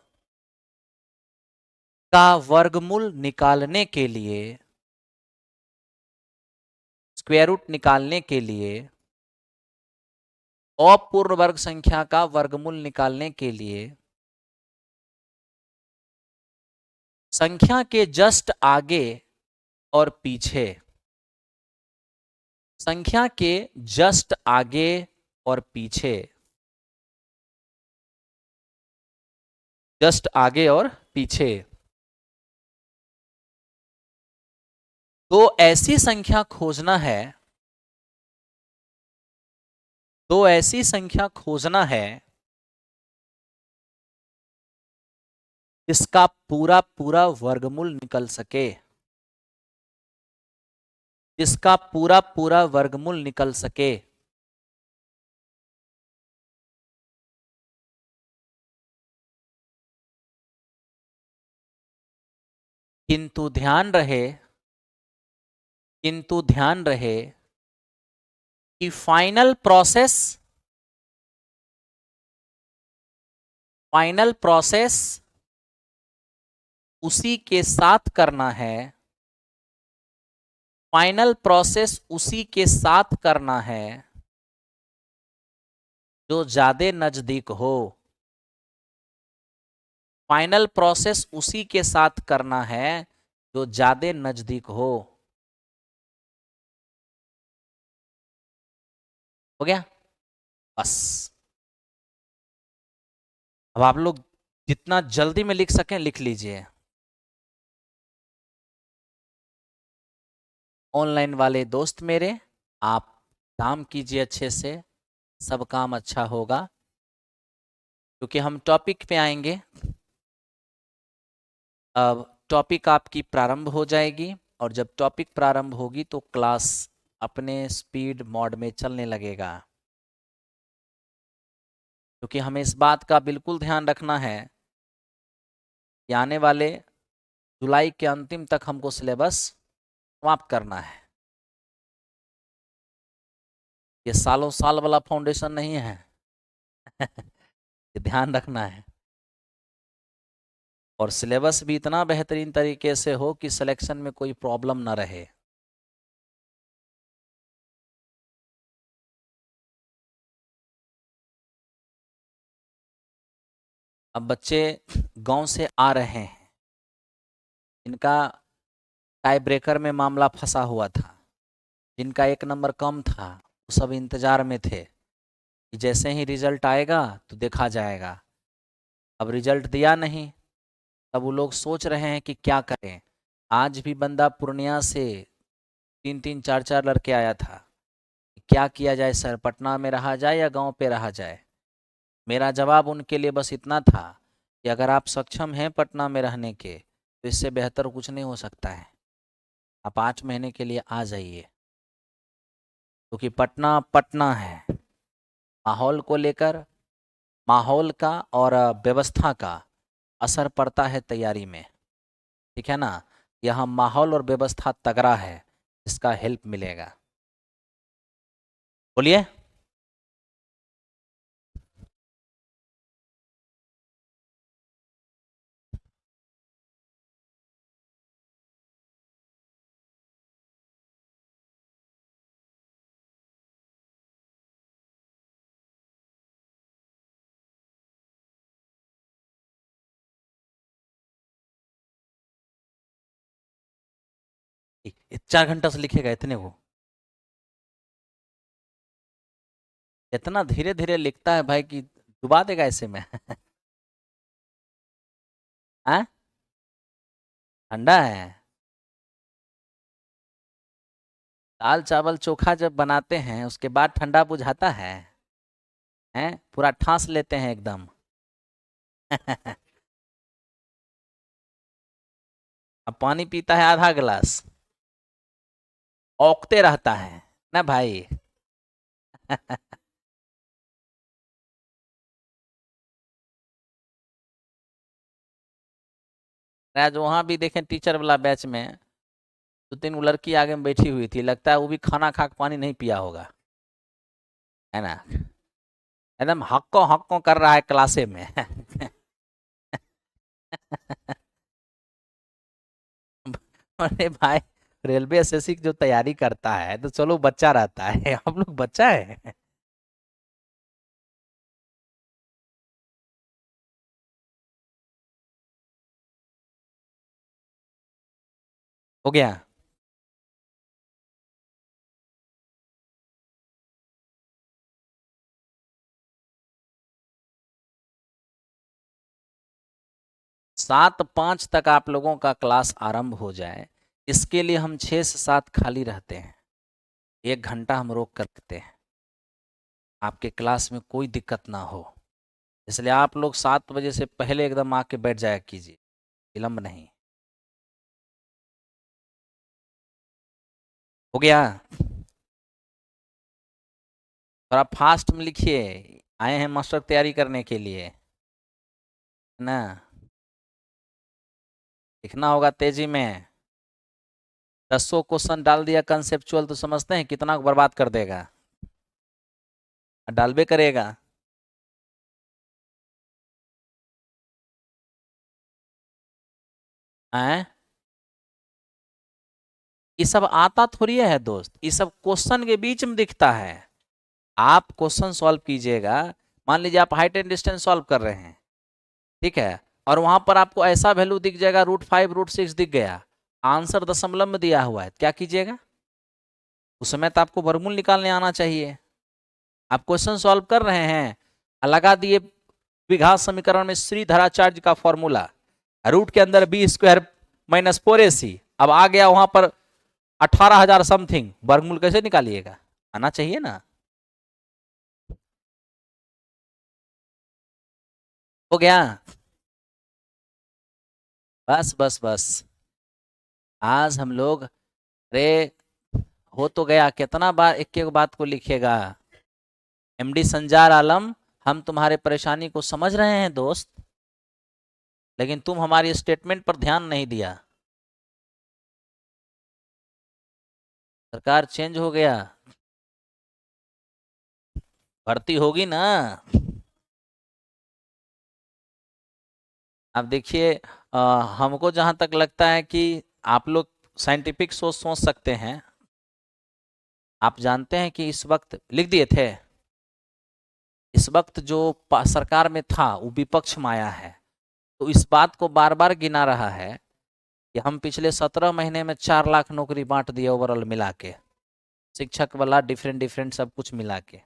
का वर्गमूल निकालने के लिए स्क्वायर रूट निकालने के लिए, अपूर्ण वर्ग संख्या का वर्गमूल निकालने के लिए संख्या के जस्ट आगे और पीछे, संख्या के जस्ट आगे और पीछे, जस्ट आगे और पीछे तो ऐसी संख्या खोजना है, तो ऐसी संख्या खोजना है जिसका पूरा पूरा वर्गमूल निकल सके, जिसका पूरा पूरा वर्गमूल निकल सके। किंतु ध्यान रहे, किंतु ध्यान रहे कि फाइनल प्रोसेस, फाइनल प्रोसेस उसी के साथ करना है, फाइनल प्रोसेस उसी के साथ करना है जो ज्यादा नजदीक हो, फाइनल प्रोसेस उसी के साथ करना है जो ज्यादा नजदीक हो गया बस। अब आप लोग जितना जल्दी में लिख सकें लिख लीजिए। ऑनलाइन वाले दोस्त मेरे, आप काम कीजिए अच्छे से, सब काम अच्छा होगा, क्योंकि हम टॉपिक पे आएंगे। अब टॉपिक आपकी प्रारंभ हो जाएगी, और जब टॉपिक प्रारंभ होगी तो क्लास अपने स्पीड मोड में चलने लगेगा, क्योंकि हमें इस बात का बिल्कुल ध्यान रखना है कि आने वाले जुलाई के अंतिम तक हमको सिलेबस समाप्त करना है। ये सालों साल वाला फाउंडेशन नहीं है ये ध्यान रखना है, और सिलेबस भी इतना बेहतरीन तरीके से हो कि सिलेक्शन में कोई प्रॉब्लम ना रहे। अब बच्चे गांव से आ रहे हैं, इनका टाई ब्रेकर में मामला फंसा हुआ था, जिनका एक नंबर कम था वो सब इंतजार में थे कि जैसे ही रिजल्ट आएगा तो देखा जाएगा। अब रिजल्ट दिया नहीं, तब वो लोग सोच रहे हैं कि क्या करें। आज भी बंदा पूर्णिया से 3-3 4-4 लड़के आया था, क्या किया जाए सर, पटना में रहा जाए या गांव पे रहा जाए। मेरा जवाब उनके लिए बस इतना था कि अगर आप सक्षम हैं पटना में रहने के तो इससे बेहतर कुछ नहीं हो सकता है, आप 8 महीने के लिए आ जाइए, क्योंकि पटना पटना है। माहौल को लेकर, माहौल का और व्यवस्था का असर पड़ता है तैयारी में, ठीक है ना। यहाँ माहौल और व्यवस्था तगड़ा है, इसका हेल्प मिलेगा। बोलिए। ये 4 घंटा से लिखेगा इतने को, इतना धीरे धीरे लिखता है भाई कि डुबा देगा ऐसे में हाँ, ठंडा है। दाल चावल चोखा जब बनाते हैं उसके बाद ठंडा बुझाता है, हैं पूरा ठास लेते हैं एकदम अब पानी पीता है आधा गिलास, औंकते रहता है ना भाई आज वहां भी देखें टीचर वाला बैच में 2-3 लड़की आगे में बैठी हुई थी, लगता है वो भी खाना खा के पानी नहीं पिया होगा, है ना। एकदम हक्को हक्को कर रहा है क्लासे में अरे भाई रेलवे एसएससी की जो तैयारी करता है तो चलो बच्चा रहता है, हम लोग बच्चा है। हो गया। 7:05 तक आप लोगों का क्लास आरंभ हो जाए, इसके लिए हम 6 से 7 खाली रहते हैं, 1 घंटा हम रोक कर रखते हैं, आपके क्लास में कोई दिक्कत ना हो। इसलिए आप लोग 7 बजे से पहले एकदम आके बैठ जाया कीजिए, विलंब नहीं। हो गया। थोड़ा फास्ट में लिखिए, आए हैं मास्टर तैयारी करने के लिए, है ना। लिखना होगा तेजी में। 10 क्वेश्चन डाल दिया कंसेप्चुअल तो समझते हैं कितना बर्बाद कर देगा, डालबे करेगा। हैं, ये सब आता थोड़ी है दोस्त, ये सब क्वेश्चन के बीच में दिखता है। आप क्वेश्चन सॉल्व कीजिएगा, मान लीजिए आप हाइट एंड डिस्टेंस सॉल्व कर रहे हैं, ठीक है, और वहां पर आपको ऐसा वैल्यू दिख जाएगा, √5 √6 दिख गया, आंसर दशमलव में दिया हुआ है, क्या कीजिएगा? उस समय तो आपको वर्गमूल निकालने आना चाहिए। आप क्वेश्चन सॉल्व कर रहे हैं, लगा दिए द्विघात समीकरण में श्रीधराचार्य का फॉर्मूला, रूट के अंदर B² - 4AC, अब आ गया वहां पर 18,000 समथिंग, वर्गमूल कैसे निकालिएगा? आना चाहिए ना। हो गया। बस बस बस, आज हम लोग, अरे हो तो गया, कितना बार एक एक बात को लिखेगा। एमडी संजार आलम, हम तुम्हारे परेशानी को समझ रहे हैं दोस्त, लेकिन तुम हमारी स्टेटमेंट पर ध्यान नहीं दिया। सरकार चेंज हो गया, भर्ती होगी ना। अब देखिए, हमको जहां तक लगता है कि आप लोग साइंटिफिक सोच सोच सकते हैं। आप जानते हैं कि इस वक्त लिख दिए थे, इस वक्त जो सरकार में था वो विपक्ष में आया है, तो इस बात को बार बार गिना रहा है कि हम पिछले 17 महीने में 4 लाख नौकरी बांट दिए ओवरऑल मिला के, शिक्षक वाला डिफरेंट डिफरेंट सब कुछ मिला के।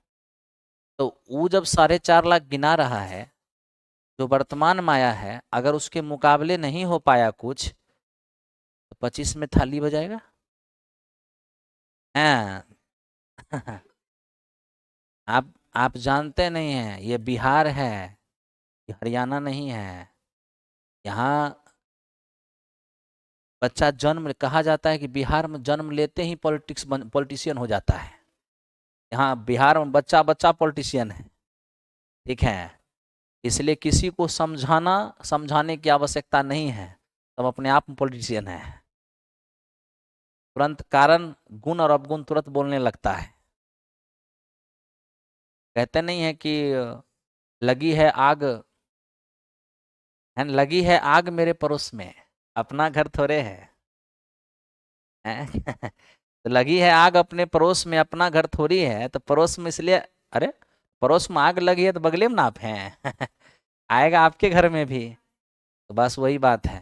तो वो जब 4.5 लाख गिना रहा है, जो वर्तमान में आया है, अगर उसके मुकाबले नहीं हो पाया कुछ, तो 25 में थाली बजाएगा। हाँ। आप जानते नहीं हैं, ये बिहार है, ये हरियाणा नहीं है। यहाँ बच्चा जन्म, कहा जाता है कि बिहार में जन्म लेते ही पॉलिटिशियन हो जाता है। यहाँ बिहार में बच्चा बच्चा पॉलिटिशियन है, ठीक है। इसलिए किसी को समझाना समझाने की आवश्यकता नहीं है, तब अपने आप में पॉलिटिशियन है। तुरंत कारण गुण और अवगुण तुरंत बोलने लगता है। कहते नहीं है कि लगी है आग, है न, लगी है आग मेरे पड़ोस में, अपना घर थोड़े है, हैं? तो लगी है आग अपने पड़ोस में, अपना घर थोड़ी है, तो पड़ोस में इसलिए, अरे पड़ोस में आग लगी है तो बगले में ना आप हैं। आएगा आपके घर में भी। तो बस वही बात है।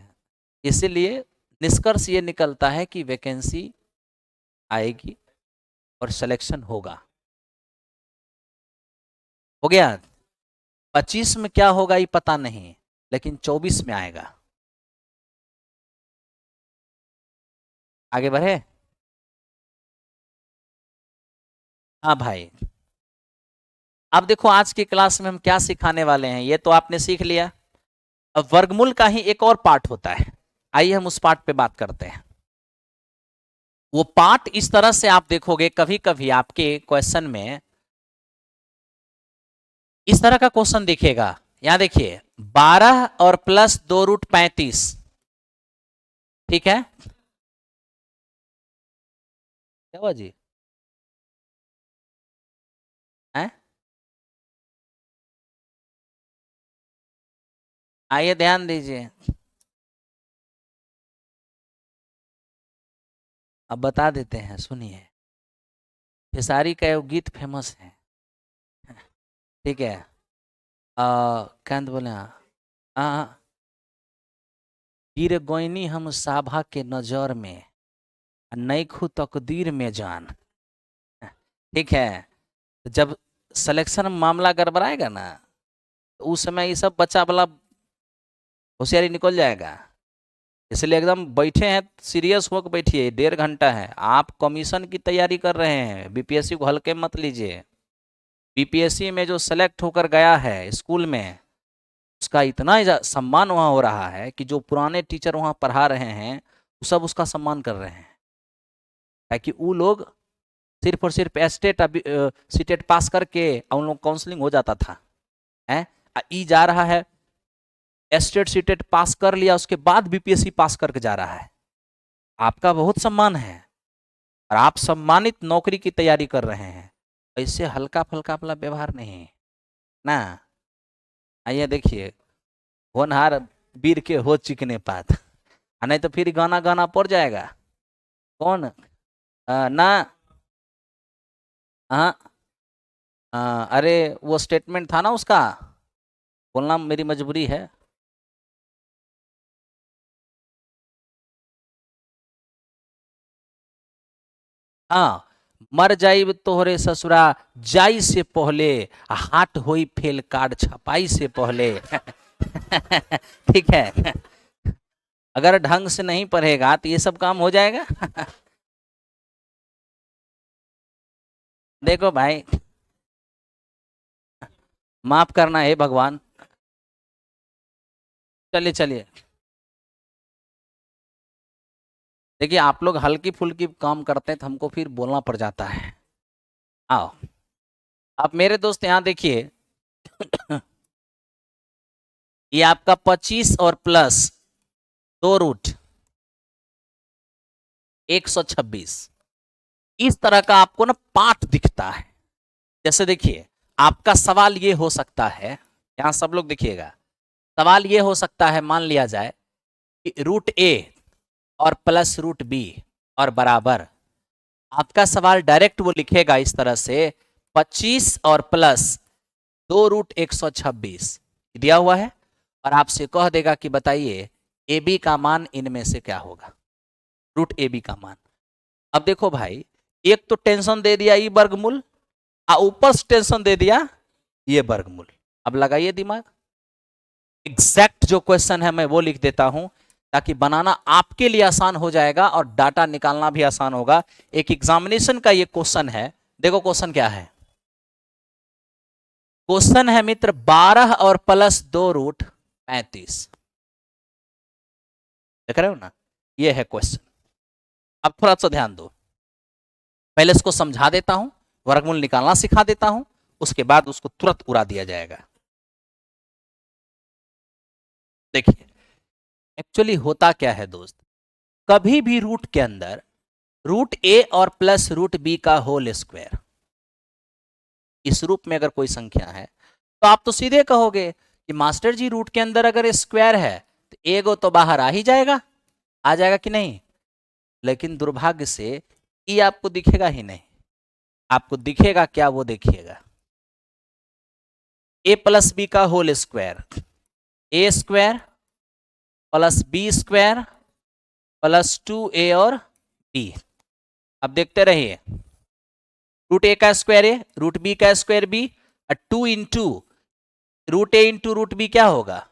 इसीलिए निष्कर्ष ये निकलता है कि वैकेंसी आएगी और सिलेक्शन होगा। हो गया। 25 में क्या होगा ये पता नहीं, लेकिन 24 में आएगा। आगे बढ़े। हाँ भाई, अब देखो आज की क्लास में हम क्या सिखाने वाले हैं, ये तो आपने सीख लिया। अब वर्गमूल का ही एक और पार्ट होता है, आइए हम उस पार्ट पे बात करते हैं। वो पार्ट इस तरह से आप देखोगे, कभी कभी आपके क्वेश्चन में इस तरह का क्वेश्चन दिखेगा। यहां देखिए, 12 और प्लस 2√35, ठीक है। क्या हुआ जी? हैं? आइए ध्यान दीजिए। अब बता देते हैं, सुनिए। खेसारी का एक गीत फेमस है, ठीक है। क्या बोले, गिर गोइनी हम साभा के नजर में, नैखू तकदीर में जान। ठीक है। जब सिलेक्शन मामला गड़बड़ाएगा ना, तो उस समय ये सब बच्चा वाला होशियारी निकल जाएगा। इसलिए एकदम बैठे हैं, सीरियस होकर बैठिए। 1.5 घंटा है। आप कमीशन की तैयारी कर रहे हैं, बीपीएससी को हल्के मत लीजिए। बीपीएससी में जो सेलेक्ट होकर गया है स्कूल में, उसका इतना सम्मान वहाँ हो रहा है कि जो पुराने टीचर वहाँ पढ़ा रहे हैं वो सब उसका सम्मान कर रहे हैं, ताकि वो लोग सिर्फ और सिर्फ स्टेट सीटेट पास करके उन लोग काउंसलिंग हो जाता था। है ई जा रहा है, स्टेट सीटेट पास कर लिया, उसके बाद बीपीएससी पास करके जा रहा है। आपका बहुत सम्मान है और आप सम्मानित नौकरी की तैयारी कर रहे हैं। ऐसे हल्का फल्का अपना व्यवहार नहीं ना। आइए देखिए, होनहार वीर के हो चिकने पात, नहीं तो फिर गाना गाना पड़ जाएगा। कौन ना, हाँ, अरे वो स्टेटमेंट था ना उसका, बोलना मेरी मजबूरी है। हाँ, मर जाई तोहरे ससुरा जाई से पहले, हाट होई फेल कार्ड छपाई से पहले। ठीक है। अगर ढंग से नहीं पढ़ेगा तो ये सब काम हो जाएगा। देखो भाई, माफ करना है भगवान। चलिए चलिए, देखिए आप लोग हल्की फुल्की काम करते हैं तो हमको फिर बोलना पड़ जाता है। आओ, आप मेरे दोस्त यहाँ देखिए। ये आपका 25 और प्लस 2 रूट 126, इस तरह का आपको ना पाठ दिखता है। जैसे देखिए, आपका सवाल ये हो सकता है, यहां सब लोग देखिएगा, सवाल ये हो सकता है, मान लिया जाए कि √a और प्लस √b और बराबर, आपका सवाल डायरेक्ट वो लिखेगा इस तरह से, 25 और प्लस 2 √126 दिया हुआ है, और आपसे कह देगा कि बताइए ए बी का मान इनमें से क्या होगा, √ab का मान। अब देखो भाई, एक तो टेंशन दे दिया ई वर्गमूल, ऊपर से टेंशन दे दिया ये वर्गमूल। अब लगाइए दिमाग। एग्जैक्ट जो क्वेश्चन है मैं वो लिख देता हूं, ताकि बनाना आपके लिए आसान हो जाएगा और डाटा निकालना भी आसान होगा। एक एग्जामिनेशन का ये क्वेश्चन है। देखो क्वेश्चन क्या है। क्वेश्चन है मित्र, 12 और प्लस 2 √35। देख रहे हो ना, ये है क्वेश्चन। अब थोड़ा सा ध्यान दो, पहले इसको समझा देता हूं, वर्गमूल निकालना सिखा देता हूं, उसके बाद उसको तुरंत उड़ा दिया जाएगा। देखिए, एक्चुअली होता क्या है दोस्त, कभी भी रूट के अंदर √a और प्लस √b का होल स्क्वायर, इस रूप में अगर कोई संख्या है, तो आप तो सीधे कहोगे कि मास्टर जी रूट के अंदर अगर स्क्वायर है तो एगो तो बाहर आ ही जाएगा, आ जाएगा कि नहीं। लेकिन दुर्भाग्य से ये आपको दिखेगा ही नहीं। आपको दिखेगा क्या, वो देखिएगा, a प्लस बी का whole square, a square plus B square plus 2a और b। अब देखते रहिए, √a का स्क्वायर ए, √b का square b, 2 into √a into √b क्या होगा,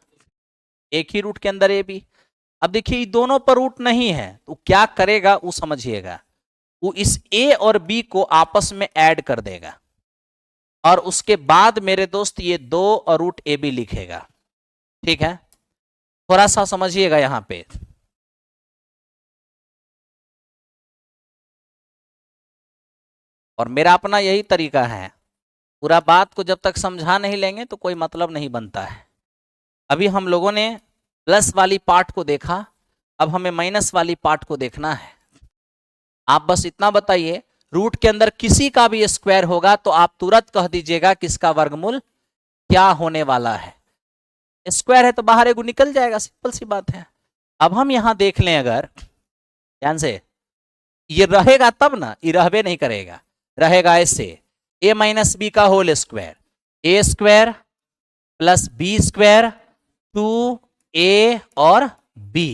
एक ही रूट के अंदर ए बी। अब देखिए ये दोनों पर रूट नहीं है, तो क्या करेगा वो समझिएगा, वो इस a और b को आपस में ऐड कर देगा, और उसके बाद मेरे दोस्त ये 2 और √ab लिखेगा। ठीक है, थोड़ा सा समझिएगा यहां पे। और मेरा अपना यही तरीका है, पूरा बात को जब तक समझा नहीं लेंगे तो कोई मतलब नहीं बनता है। अभी हम लोगों ने प्लस वाली पार्ट को देखा, अब हमें माइनस वाली पार्ट को देखना है। आप बस इतना बताइए, रूट के अंदर किसी का भी स्क्वायर होगा तो आप तुरंत कह दीजिएगा कि इसका वर्गमूल क्या होने वाला है। स्क्वायर है तो बाहर एगो निकल जाएगा, सिंपल सी बात है। अब हम यहां देख लें अगर ध्यान से, ये रहेगा तब ना, ये रहबे नहीं करेगा, रहेगा ऐसे a माइनस बी का whole square, A square plus B square 2a और b।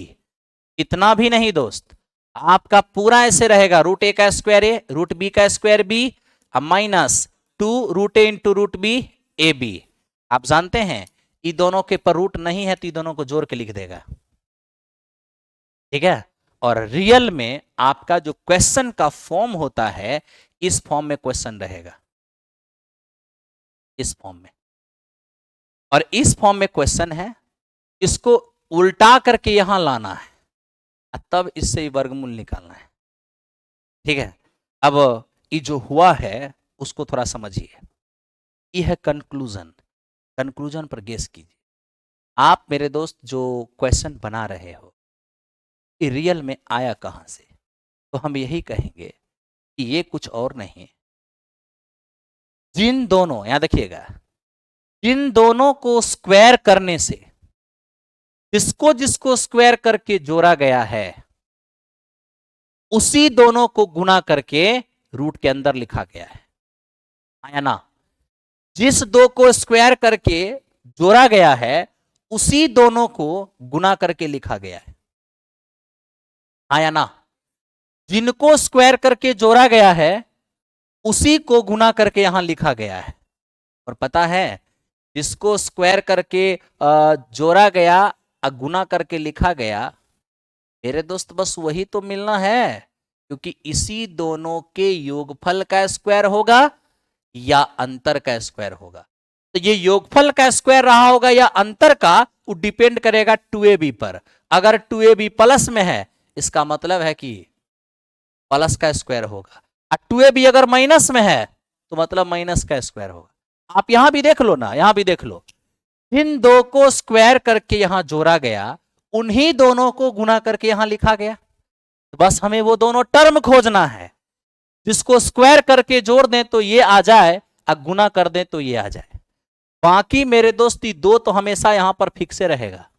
इतना भी नहीं दोस्त, आपका पूरा ऐसे रहेगा, रूट ए का स्क्वायर ए, रूट बी का square B, minus 2 √a into root B A B. आप जानते हैं ये दोनों के पर रूट नहीं है तो ये दोनों को जोड़ के लिख देगा, ठीक है। और रियल में आपका जो क्वेश्चन का फॉर्म होता है, इस फॉर्म में क्वेश्चन रहेगा, इस फॉर्म में। और इस फॉर्म में क्वेश्चन है, इसको उल्टा करके यहां लाना है, तब इससे वर्गमूल निकालना है, ठीक है। अब ये जो हुआ है उसको थोड़ा समझिए, ये है कंक्लूजन। कंक्लूजन पर गेस कीजिए। आप मेरे दोस्त जो क्वेश्चन बना रहे हो, ये रियल में आया कहां से? तो हम यही कहेंगे कि ये कुछ और नहीं, जिन दोनों, यहां देखिएगा, जिन दोनों को स्क्वायर करने से, जिसको जिसको स्क्वायर करके जोड़ा गया है, उसी दोनों को गुना करके रूट के अंदर लिखा गया है, आया ना। जिस दो को स्क्वायर करके जोड़ा गया है, उसी दोनों को गुना करके लिखा गया है, आया ना। जिनको स्क्वायर करके जोड़ा गया है, उसी को गुना करके यहां लिखा गया है। और पता है, जिसको स्क्वायर करके जोड़ा गया, गुना करके लिखा गया, मेरे दोस्त बस वही तो मिलना है, क्योंकि इसी दोनों के योगफल का स्क्वायर होगा या अंतर का स्क्वायर होगा। तो ये योगफल का स्क्वायर रहा होगा या अंतर का, वो डिपेंड करेगा 2ab पर। अगर 2ab प्लस में है, इसका मतलब है कि प्लस का स्क्वायर होगा, और 2ab अगर माइनस में है तो मतलब माइनस का स्क्वायर होगा। आप यहां भी देख लो ना, यहां भी देख लो, इन दो को स्क्वायर करके यहां जोड़ा गया, उन्हीं दोनों को गुना करके यहां लिखा गया। तो बस हमें वो दोनों टर्म खोजना है, जिसको स्क्वायर करके जोड़ दें तो ये आ जाए, और गुना कर दें तो ये आ जाए। बाकी मेरे दोस्ती दो तो हमेशा यहां पर फिक्स रहेगा,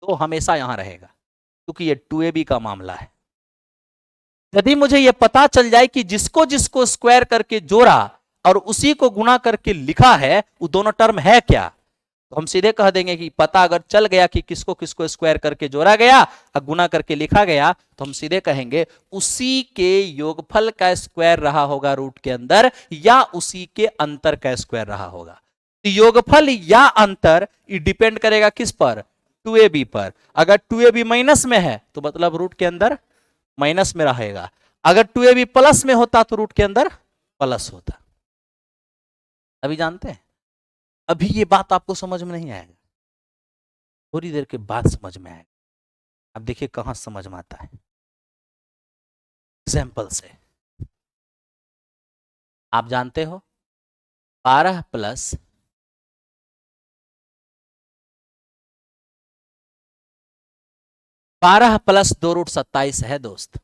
तो हमेशा यहां रहेगा, क्योंकि ये 2ab का मामला है। यदि मुझे ये पता चल जाए कि जिसको जिसको स्क्वायर करके जोड़ा और उसी को गुना करके लिखा है, वो दोनों टर्म है क्या, तो हम सीधे कह देंगे कि पता अगर चल गया कि किसको किसको स्क्वायर करके जोड़ा गया और गुना करके लिखा गया, तो हम सीधे कहेंगे उसी के योगफल का स्क्वायर रहा होगा रूट के अंदर, या उसी के अंतर का स्क्वायर रहा होगा। तो योगफल या अंतर ये डिपेंड करेगा किस पर, 2ab पर। अगर 2ab माइनस में है तो मतलब रूट के अंदर माइनस में रहेगा, अगर 2ab प्लस में होता तो रूट के अंदर प्लस होता। अभी जानते हैं, अभी ये बात आपको समझ में नहीं आएगा, थोड़ी देर के बाद समझ में आएगा। अब देखिए कहां समझ में आता है, एग्जाम्पल से। आप जानते हो 12 प्लस 2 √27 है दोस्त।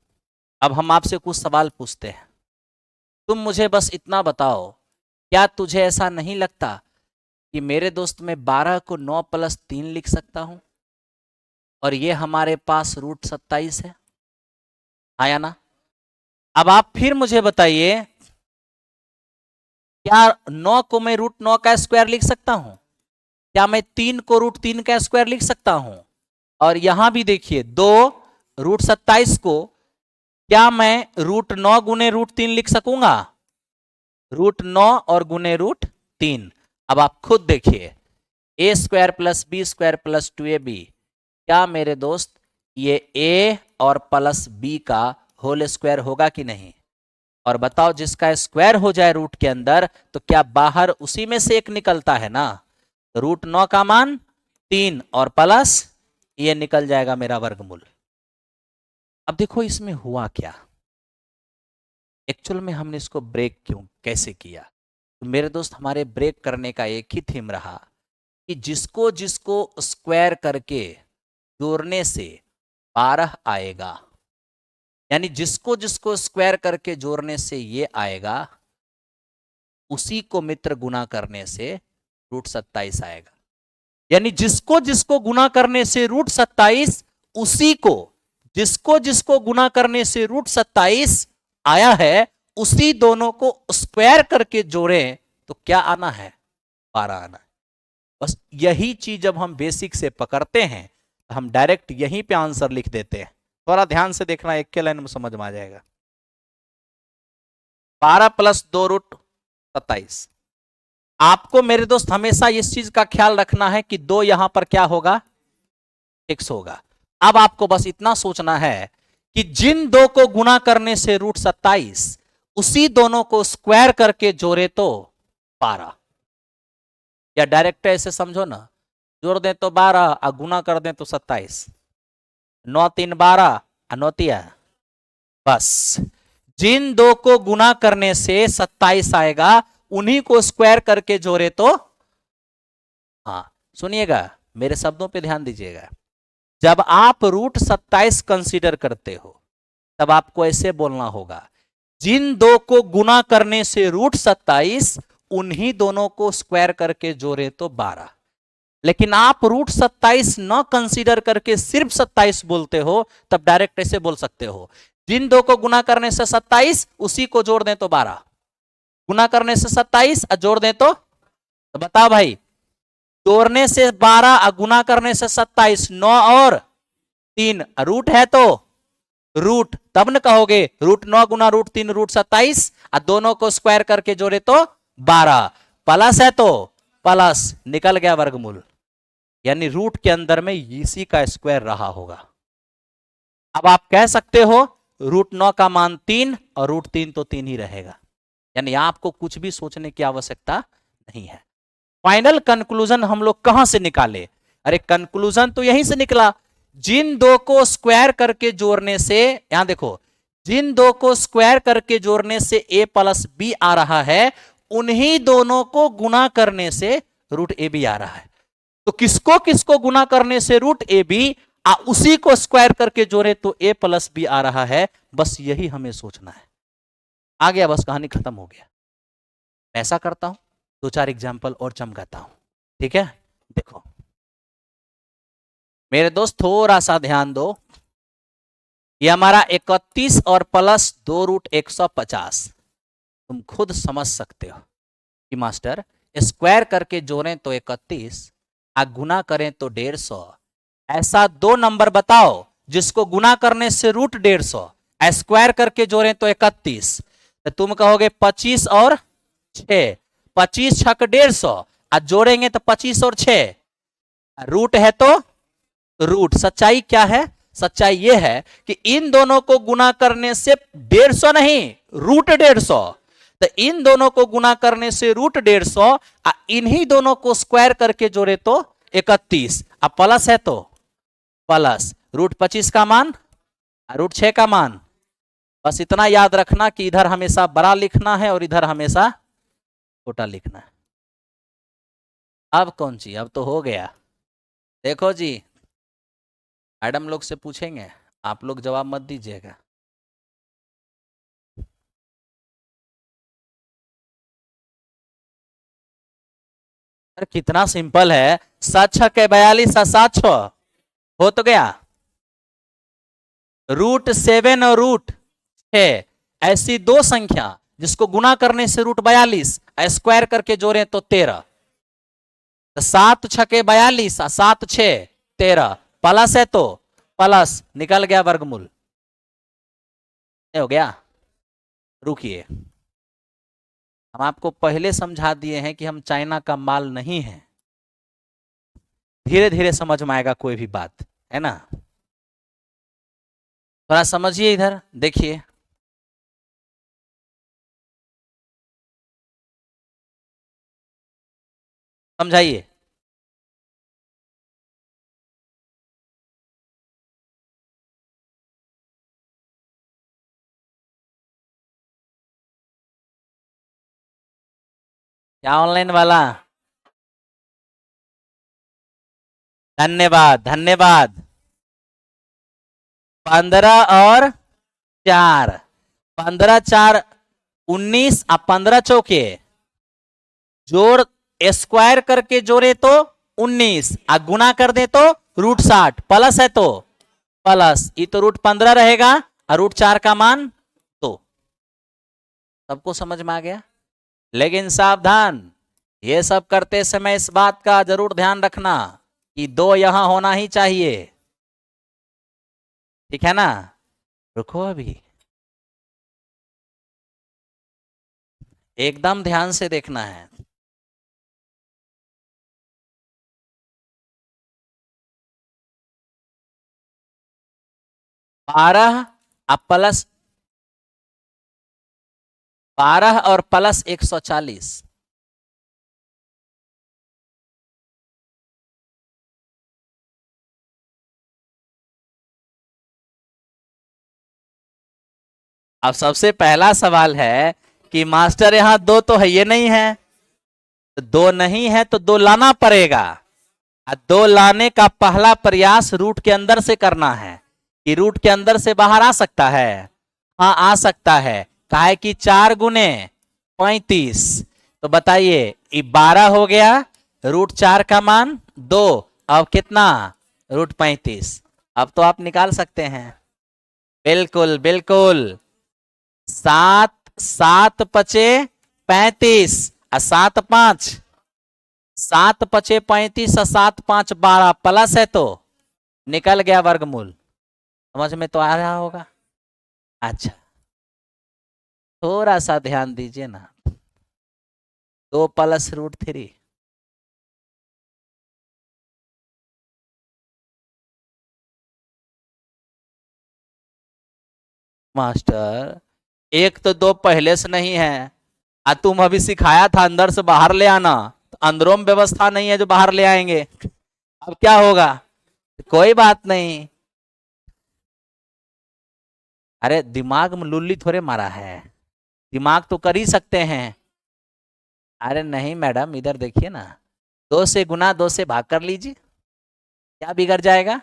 अब हम आपसे कुछ सवाल पूछते हैं, तुम मुझे बस इतना बताओ, क्या तुझे ऐसा नहीं लगता कि मेरे दोस्त में 12 को 9 + 3 लिख सकता हूं, और ये हमारे पास √27 है, आया ना। अब आप फिर मुझे बताइए, क्या 9 को मैं √9 का स्क्वायर लिख सकता हूं, क्या मैं 3 को √3 का स्क्वायर लिख सकता हूं, और यहां भी देखिए 2 √27 को क्या मैं √9 गुने √3 लिख सकूंगा, √9 और गुने √3। अब आप खुद देखिए, a² + b² + 2ab, क्या मेरे दोस्त ये a और प्लस b का होल स्क्वायर होगा कि नहीं। और बताओ, जिसका स्क्वायर हो जाए रूट के अंदर, तो क्या बाहर उसी में से एक निकलता है ना। √9 का मान 3 और प्लस ये निकल जाएगा मेरा वर्गमूल। अब देखो इसमें हुआ क्या, एक्चुअल में हमने इसको ब्रेक कैसे किया। तो मेरे दोस्त, हमारे ब्रेक करने का एक ही थीम रहा कि जिसको जिसको स्क्वायर करके जोड़ने से 12 आएगा, यानी जिसको जिसको स्क्वायर करके जोड़ने से ये आएगा, उसी को मित्र गुना करने से √27 आएगा। यानी जिसको जिसको गुना करने से √27, उसी को जिसको जिसको गुना करने से √27 आया है उसी दोनों को स्क्वायर करके जोड़ें तो क्या आना है? 12 आना है। बस यही चीज जब हम बेसिक से पकड़ते हैं तो हम डायरेक्ट यहीं पे आंसर लिख देते हैं। थोड़ा ध्यान से देखना, एक के लाइन में समझ में आ जाएगा। 12 + 2√27। आपको मेरे दोस्त हमेशा इस चीज का ख्याल रखना है कि 2 यहां पर क्या होगा? x होगा। अब आपको बस इतना सोचना है कि जिन दो को गुना करने से √27 उसी दोनों को स्क्वायर करके जोड़े तो 12, या डायरेक्ट ऐसे समझो ना, जोड़ दें तो 12 और गुना कर दें तो 27, 9 3 12 और 9 3, बस जिन दो को गुना करने से 27 आएगा उन्हीं को स्क्वायर करके जोड़े तो, हाँ सुनिएगा, मेरे शब्दों पे ध्यान दीजिएगा। जब आप √27 कंसीडर करते हो तब आपको ऐसे बोलना होगा, जिन दो को गुना करने से √27 उन्हीं दोनों को स्क्वायर करके जोड़े तो 12। लेकिन आप √27 न कंसीडर करके सिर्फ 27 बोलते हो तब डायरेक्ट ऐसे बोल सकते हो, जिन दो को गुना करने से 27 उसी को जोड़ दें तो 12, गुना करने से 27 और जोड़ दें तो बताओ भाई, जोड़ने से 12 और गुना करने से 27, 9 और 3 रूट है तो रूट, तब न कहोगे √9 गुना √3 √27 और दोनों को स्क्वायर करके जोड़े तो 12, प्लस है तो प्लस, निकल गया वर्गमूल, यानी रूट के अंदर में इसी का स्क्वायर रहा होगा। अब आप कह सकते हो √9 का मान 3 और √3 तो 3 ही रहेगा, यानी आपको कुछ भी सोचने की आवश्यकता नहीं है। फाइनल कंक्लूजन हम लोग कहां से निकाले? अरे कंक्लूजन तो यहीं से निकला, जिन दो को स्क्वायर करके जोड़ने से, यहां देखो, जिन दो को स्क्वायर करके जोड़ने से a + b आ रहा है उन्हीं दोनों को गुना करने से √ab आ रहा है। तो किसको किसको गुना करने से √ab उसी को स्क्वायर करके जोड़े तो a + b आ रहा है। बस यही हमें सोचना है, आ गया, बस कहानी खत्म हो गया। ऐसा करता हूं, 2-4 एग्जाम्पल और चमकाता हूं, ठीक है? देखो मेरे दोस्त थोड़ा सा ध्यान दो, ये हमारा 31 और प्लस 2√150, तुम खुद समझ सकते हो कि मास्टर स्क्वायर करके जोड़ें तो 31 और गुना करें तो 150, ऐसा दो नंबर बताओ जिसको गुना करने से √150 स्क्वायर करके जोड़ें तो 31, तो तुम कहोगे 25 और 6, 25 छक 150 और जोड़ेंगे तो 25 और 6, रूट है तो रूट। सच्चाई क्या है? सच्चाई यह है कि इन दोनों को गुना करने से 150 नहीं, √150, तो इन दोनों को गुना करने से √150 इन्हीं दोनों को स्क्वायर करके जोड़े तो 31, अब प्लस है तो प्लस, √25 का मान √6 का मान। बस इतना याद रखना कि इधर हमेशा बड़ा लिखना है और इधर हमेशा छोटा लिखना है। अब कौन सी, अब तो हो गया। देखो जी, मैडम लोग से पूछेंगे, आप लोग जवाब मत दीजिएगा। अरे कितना सिंपल है, 7 6 42 और 7 6 हो तो गया, √7 और √6 ऐसी दो संख्या जिसको गुना करने से √42 स्क्वायर करके जोड़े तो 13, 7 6 42 और 7 6 13, प्लस है तो प्लस, निकल गया वर्गमूल, हो गया। रुकिए, हम आपको पहले समझा दिए हैं कि हम चाइना का माल नहीं है, धीरे धीरे समझ में आएगा कोई भी बात, है ना? थोड़ा समझिए, इधर देखिए, समझाइए। क्या ऑनलाइन वाला? धन्यवाद धन्यवाद। 15 और 4, 15 4 19 और 15 चौके जोड़, स्क्वायर करके जोड़े तो 19 और गुना कर दे तो √60, प्लस है तो प्लस, ये तो रूट 15 रहेगा और रूट 4 का मान 2। सबको समझ में आ गया? लेकिन सावधान, ये सब करते समय इस बात का जरूर ध्यान रखना कि 2 यहां होना ही चाहिए, ठीक है ना? रुको अभी, एकदम ध्यान से देखना है। बारह अब प्लस 12 और प्लस 140, अब सबसे पहला सवाल है कि मास्टर यहां 2 तो है, ये नहीं है, तो 2 नहीं है तो 2 लाना पड़ेगा। 2 लाने का पहला प्रयास रूट के अंदर से करना है कि रूट के अंदर से बाहर आ सकता है। हाँ आ सकता है, काहे कि 4 गुने 35, तो बताइए ये 12 हो गया, रूट 4 का मान 2, अब कितना, रूट 35। अब तो आप निकाल सकते हैं, बिल्कुल बिल्कुल। 7 7 पचे 35 और 7 5, 7 पचे 35 और 7 5 12, प्लस है तो निकल गया वर्गमूल। समझ में तो आ रहा होगा? अच्छा, थोड़ा सा ध्यान दीजिए ना, 2 प्लस रूट 3, मास्टर एक तो 2 पहले से नहीं है, तुम अभी सिखाया था अंदर से बाहर ले आना, तो अंदरों में व्यवस्था नहीं है जो बाहर ले आएंगे, अब क्या होगा? कोई बात नहीं, अरे दिमाग में लुल्ली थोड़े मारा है, दिमाग तो कर ही सकते हैं। अरे नहीं मैडम, इधर देखिए ना, 2 से गुना 2 से भाग कर लीजिए, क्या बिगड़ जाएगा?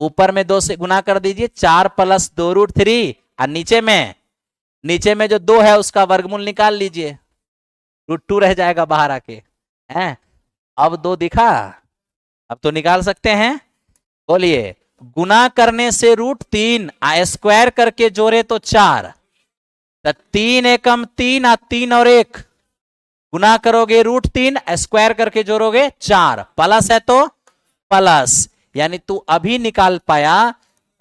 ऊपर में 2 से गुना कर दीजिए, 4 प्लस 2 रूट 3, और नीचे में जो 2 है उसका वर्गमूल निकाल लीजिए, रूट 2 रह जाएगा बाहर आके, हैं? अब 2 दिखा, अब तो निकाल सकते हैं। बोलिए, गुना करने से रूट 3, स्क्वायर करके जोड़े तो 4, तो 3 एकम 3 और 3 और 1 गुना करोगे रूट 3, स्क्वायर करके जोड़ोगे 4, प्लस है तो प्लस, यानी तू अभी निकाल पाया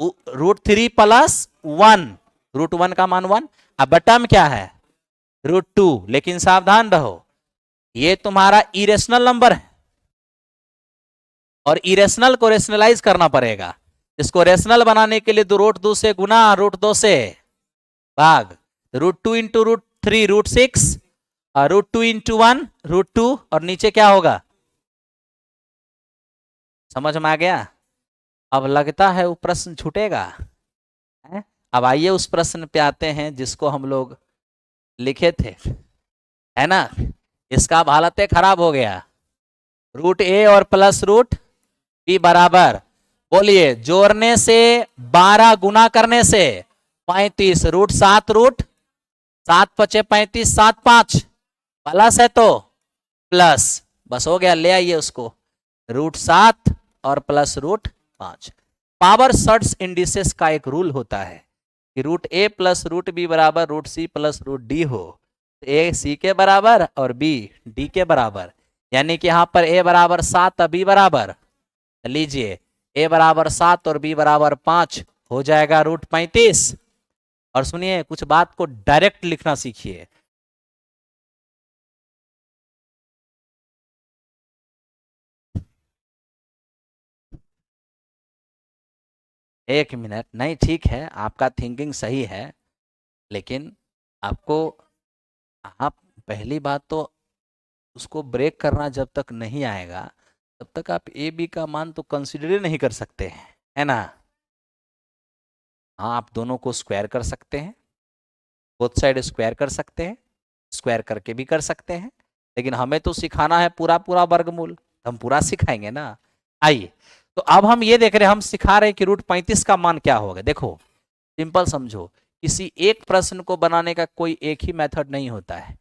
रूट 3 प्लस 1, रूट 1 का मान 1, अब बटा में क्या है, रूट 2। लेकिन सावधान रहो, ये तुम्हारा इरेशनल नंबर है और इरेशनल को रेशनलाइज करना पड़ेगा। इसको रेशनल बनाने के लिए रूट 2 से गुना, रूट 2 से भाग, रूट 2 इंटू रूट 3 रूट 6, और रूट 2 इंटू 1 रूट 2, और नीचे क्या होगा? समझ में आ गया? अब लगता है वो प्रश्न छूटेगा है? अब आइए उस प्रश्न पे आते हैं जिसको हम लोग लिखे थे, है ना? इसका अब हालत खराब हो गया, रूट ए और प्लस रूट बी बराबर, बोलिए जोड़ने से 12 गुना करने से 35, रूट 7 रूट 7 पचे 35, 7 5 प्लस है तो प्लस, बस हो गया, ले आइए उसको, रूट 7 और plus root 5। Power surds indices का एक रूल होता है कि root A plus root B बराबर root C plus root D हो, ए सी के बराबर और बी डी के बराबर, यानी कि यहां पर ए बराबर 7 और बी बराबर, लीजिए ए बराबर 7 और बी बराबर 5 हो जाएगा रूट 35। और सुनिए, कुछ बात को डायरेक्ट लिखना सीखिए, एक मिनट, नहीं ठीक है, आपका थिंकिंग सही है, लेकिन आपको, आप पहली बात तो उसको ब्रेक करना जब तक नहीं आएगा तब तक आप ए बी का मान तो कंसिडर ही नहीं कर सकते हैं, है ना? हाँ, आप दोनों को स्क्वायर कर सकते हैं, बोथ साइड स्क्वायर कर सकते हैं, स्क्वायर करके भी कर सकते हैं, लेकिन हमें तो सिखाना है पूरा पूरा वर्गमूल, हम पूरा सिखाएंगे ना। आइए, तो अब हम ये देख रहे हैं, हम सिखा रहे हैं कि रूट 35 का मान क्या होगा। देखो सिंपल समझो, किसी एक प्रश्न को बनाने का कोई एक ही मेथड नहीं होता है,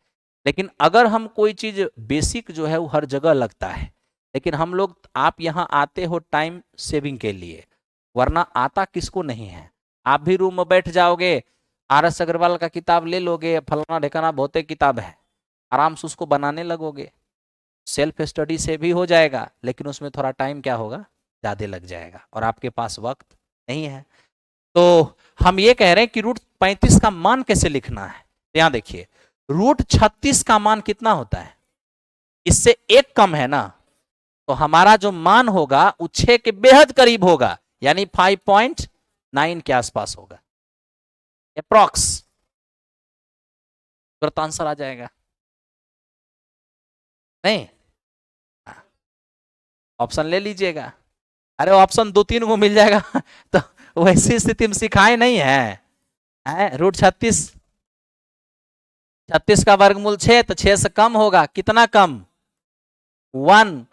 लेकिन अगर हम कोई चीज बेसिक जो है वो हर जगह लगता है, लेकिन हम लोग, आप यहाँ आते हो टाइम सेविंग के लिए, वरना आता किसको नहीं है। आप भी रूम में बैठ जाओगे, RS अग्रवाल का किताब ले लोगे, फलाना ढिकाना बहुते किताब है, आराम से उसको बनाने लगोगे, सेल्फ स्टडी से भी हो जाएगा, लेकिन उसमें थोड़ा टाइम क्या होगा, ज़्यादा लग जाएगा, और आपके पास वक्त नहीं है। तो हम ये कह रहे हैं कि √35 का मान कैसे लिखना है। यहां देखिए, √36 का मान कितना होता है, इससे एक कम है ना, तो हमारा जो मान होगा वो 6 के बेहद करीब होगा, यानी 5.9 के आसपास होगा अप्रॉक्स, तुरंत आंसर आ जाएगा। नहीं, ऑप्शन ले लीजिएगा। अरे ऑप्शन 2-3 को मिल जाएगा तो वैसी स्थिति में सिखाए नहीं है। √36, 36 का वर्गमूल 6, तो 6 से कम होगा, कितना कम, 1,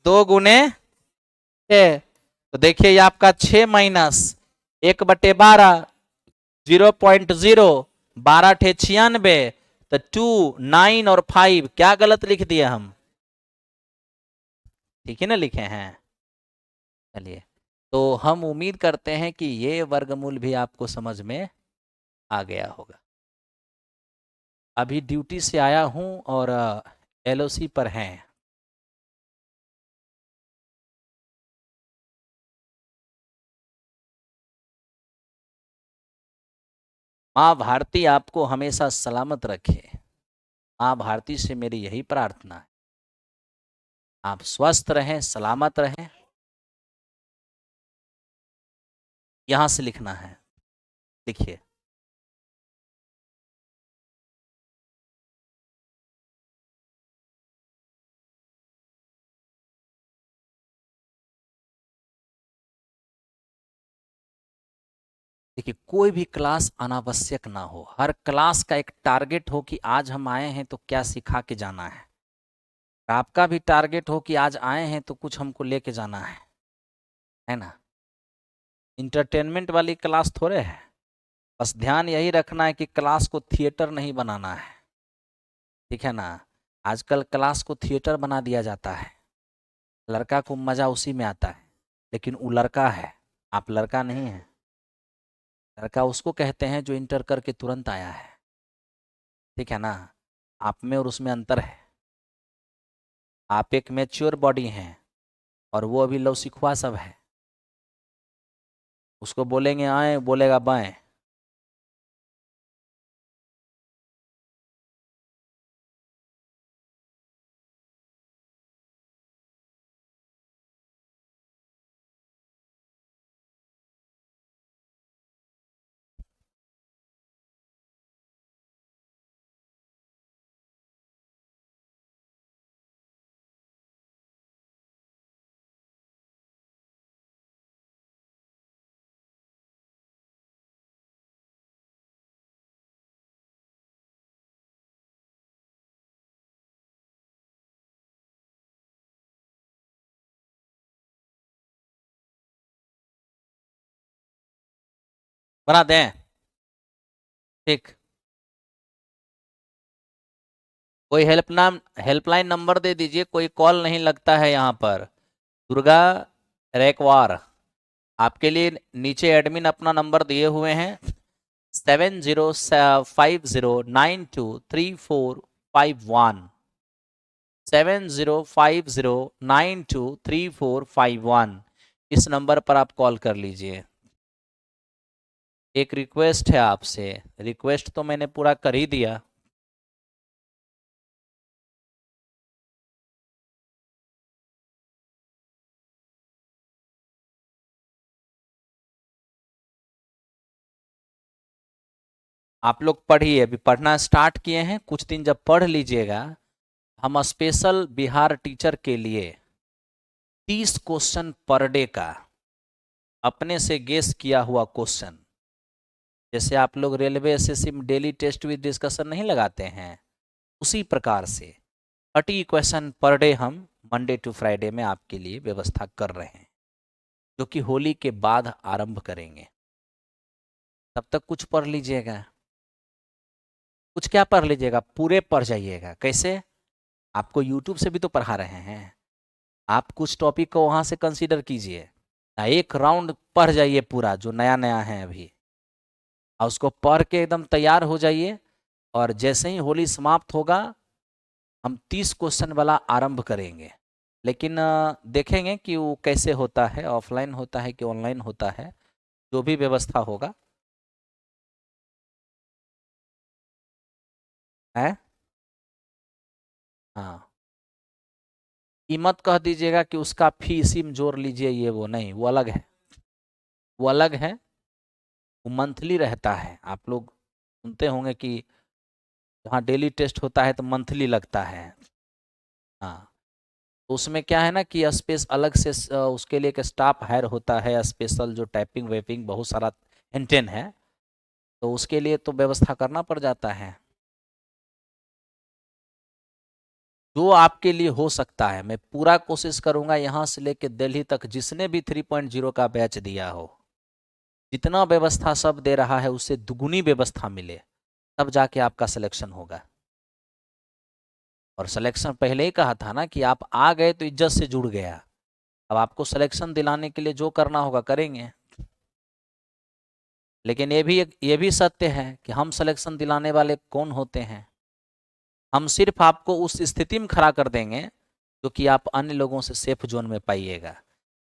2 गुने 6, तो देखिए ये आपका 6 माइनस 1/12, 0.0, 12 × 96, तो 2, 9 और 5, क्या गलत लिख दिए हम, ठीक है ना लिखे हैं। चलिए, तो हम उम्मीद करते हैं कि ये वर्गमूल भी आपको समझ में आ गया होगा। अभी ड्यूटी से आया हूं और LOC पर हैं। माँ भारती आपको हमेशा सलामत रखे। माँ भारती से मेरी यही प्रार्थना है, आप स्वस्थ रहें, सलामत रहें। यहां से लिखना है, देखिए देखिए, कोई भी क्लास अनावश्यक ना हो, हर क्लास का एक टारगेट हो कि आज हम आए हैं तो क्या सिखा के जाना है। आपका भी टारगेट हो कि आज आए हैं तो कुछ हमको लेके जाना है ना। इंटरटेनमेंट वाली क्लास थोड़े है। बस ध्यान यही रखना है कि क्लास को थिएटर नहीं बनाना है, ठीक है ना। आजकल क्लास को थिएटर बना दिया जाता है, लड़का को मजा उसी में आता है, लेकिन वो लड़का है, आप लड़का नहीं है। लड़का उसको कहते हैं जो इंटर करके तुरंत आया है, ठीक है ना। आप में और उसमें अंतर है। आप एक मैच्योर बॉडी हैं और वो अभी लवसिखुआ सब है। उसको बोलेंगे आए, बोलेगा बाएं। बना दें, ठीक। कोई हेल्पलाइन नंबर दे दीजिए, कोई कॉल नहीं लगता है यहाँ पर। दुर्गा रेकवार, आपके लिए नीचे एडमिन अपना नंबर दिए हुए हैं, 7050923451, 7050923451, इस नंबर पर आप कॉल कर लीजिए। एक रिक्वेस्ट है आपसे, रिक्वेस्ट तो मैंने पूरा कर ही दिया। आप लोग पढ़िए, अभी पढ़ना स्टार्ट किए हैं, कुछ दिन जब पढ़ लीजिएगा, हम स्पेशल बिहार टीचर के लिए 30 क्वेश्चन पर डे का अपने से गेस किया हुआ क्वेश्चन, जैसे आप लोग रेलवे एसएससी में डेली टेस्ट विद डिस्कशन नहीं लगाते हैं, उसी प्रकार से 30 क्वेश्चन पर डे हम मंडे टू फ्राइडे में आपके लिए व्यवस्था कर रहे हैं, जो कि होली के बाद आरंभ करेंगे। तब तक कुछ पढ़ लीजिएगा। कुछ क्या पढ़ लीजिएगा, पूरे पढ़ जाइएगा। कैसे, आपको यूट्यूब से भी तो पढ़ा रहे हैं, आप कुछ टॉपिक को वहाँ से कंसीडर कीजिए। एक राउंड पढ़ जाइए पूरा जो नया नया है अभी, और उसको पढ़ के एकदम तैयार हो जाइए। और जैसे ही होली समाप्त होगा हम 30 क्वेश्चन वाला आरंभ करेंगे। लेकिन देखेंगे कि वो कैसे होता है, ऑफलाइन होता है कि ऑनलाइन होता है, जो भी व्यवस्था होगा है। हाँ, ये मत कह दीजिएगा कि उसका फी सिम जोड़ लीजिए, ये वो नहीं, वो अलग है, वो अलग है। वो मंथली रहता है। आप लोग सुनते होंगे कि वहाँ डेली टेस्ट होता है तो मंथली लगता है। हाँ, तो उसमें क्या है ना कि स्पेस अलग से उसके लिए एक स्टाफ हायर होता है स्पेशल, जो टाइपिंग वेपिंग बहुत सारा मेंटेन है, तो उसके लिए तो व्यवस्था करना पड़ जाता है। जो आपके लिए हो सकता है मैं पूरा कोशिश करूंगा यहाँ से लेके दिल्ली तक जिसने भी 3.0 का बैच दिया हो, जितना व्यवस्था सब दे रहा है उससे दुगुनी व्यवस्था मिले, तब जाके आपका सिलेक्शन होगा। और सिलेक्शन पहले ही कहा था ना कि आप आ गए तो इज्जत से जुड़ गया। अब आपको सिलेक्शन दिलाने के लिए जो करना होगा करेंगे। लेकिन ये भी सत्य है कि हम सिलेक्शन दिलाने वाले कौन होते हैं। हम सिर्फ आपको उस स्थिति में खड़ा कर देंगे जो कि आप अन्य लोगों से सेफ जोन में पाइएगा।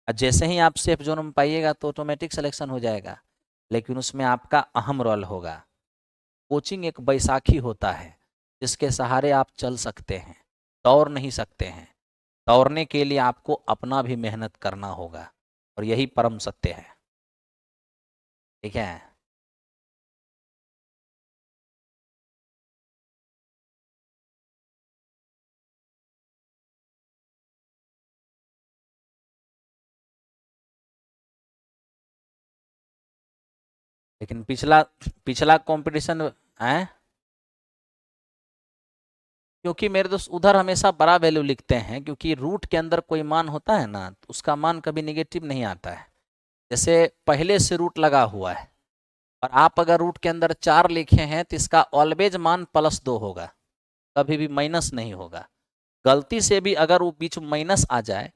और जैसे ही आप सेफ जोन में पाइएगा तो ऑटोमेटिक सिलेक्शन हो जाएगा। लेकिन उसमें आपका अहम रोल होगा। कोचिंग एक बैसाखी होता है जिसके सहारे आप चल सकते हैं, दौड़ नहीं सकते हैं। दौड़ने के लिए आपको अपना भी मेहनत करना होगा, और यही परम सत्य है। ठीक है। लेकिन पिछला पिछला कंपटीशन है, क्योंकि मेरे दोस्त उधर हमेशा बड़ा वैल्यू लिखते हैं, क्योंकि रूट के अंदर कोई मान होता है ना तो उसका मान कभी निगेटिव नहीं आता है। जैसे पहले से रूट लगा हुआ है और आप अगर रूट के अंदर 4 लिखे हैं तो इसका ऑलवेज मान +2 होगा, कभी भी माइनस नहीं होगा। गलती से भी अगर वो बीच में माइनस आ जाए,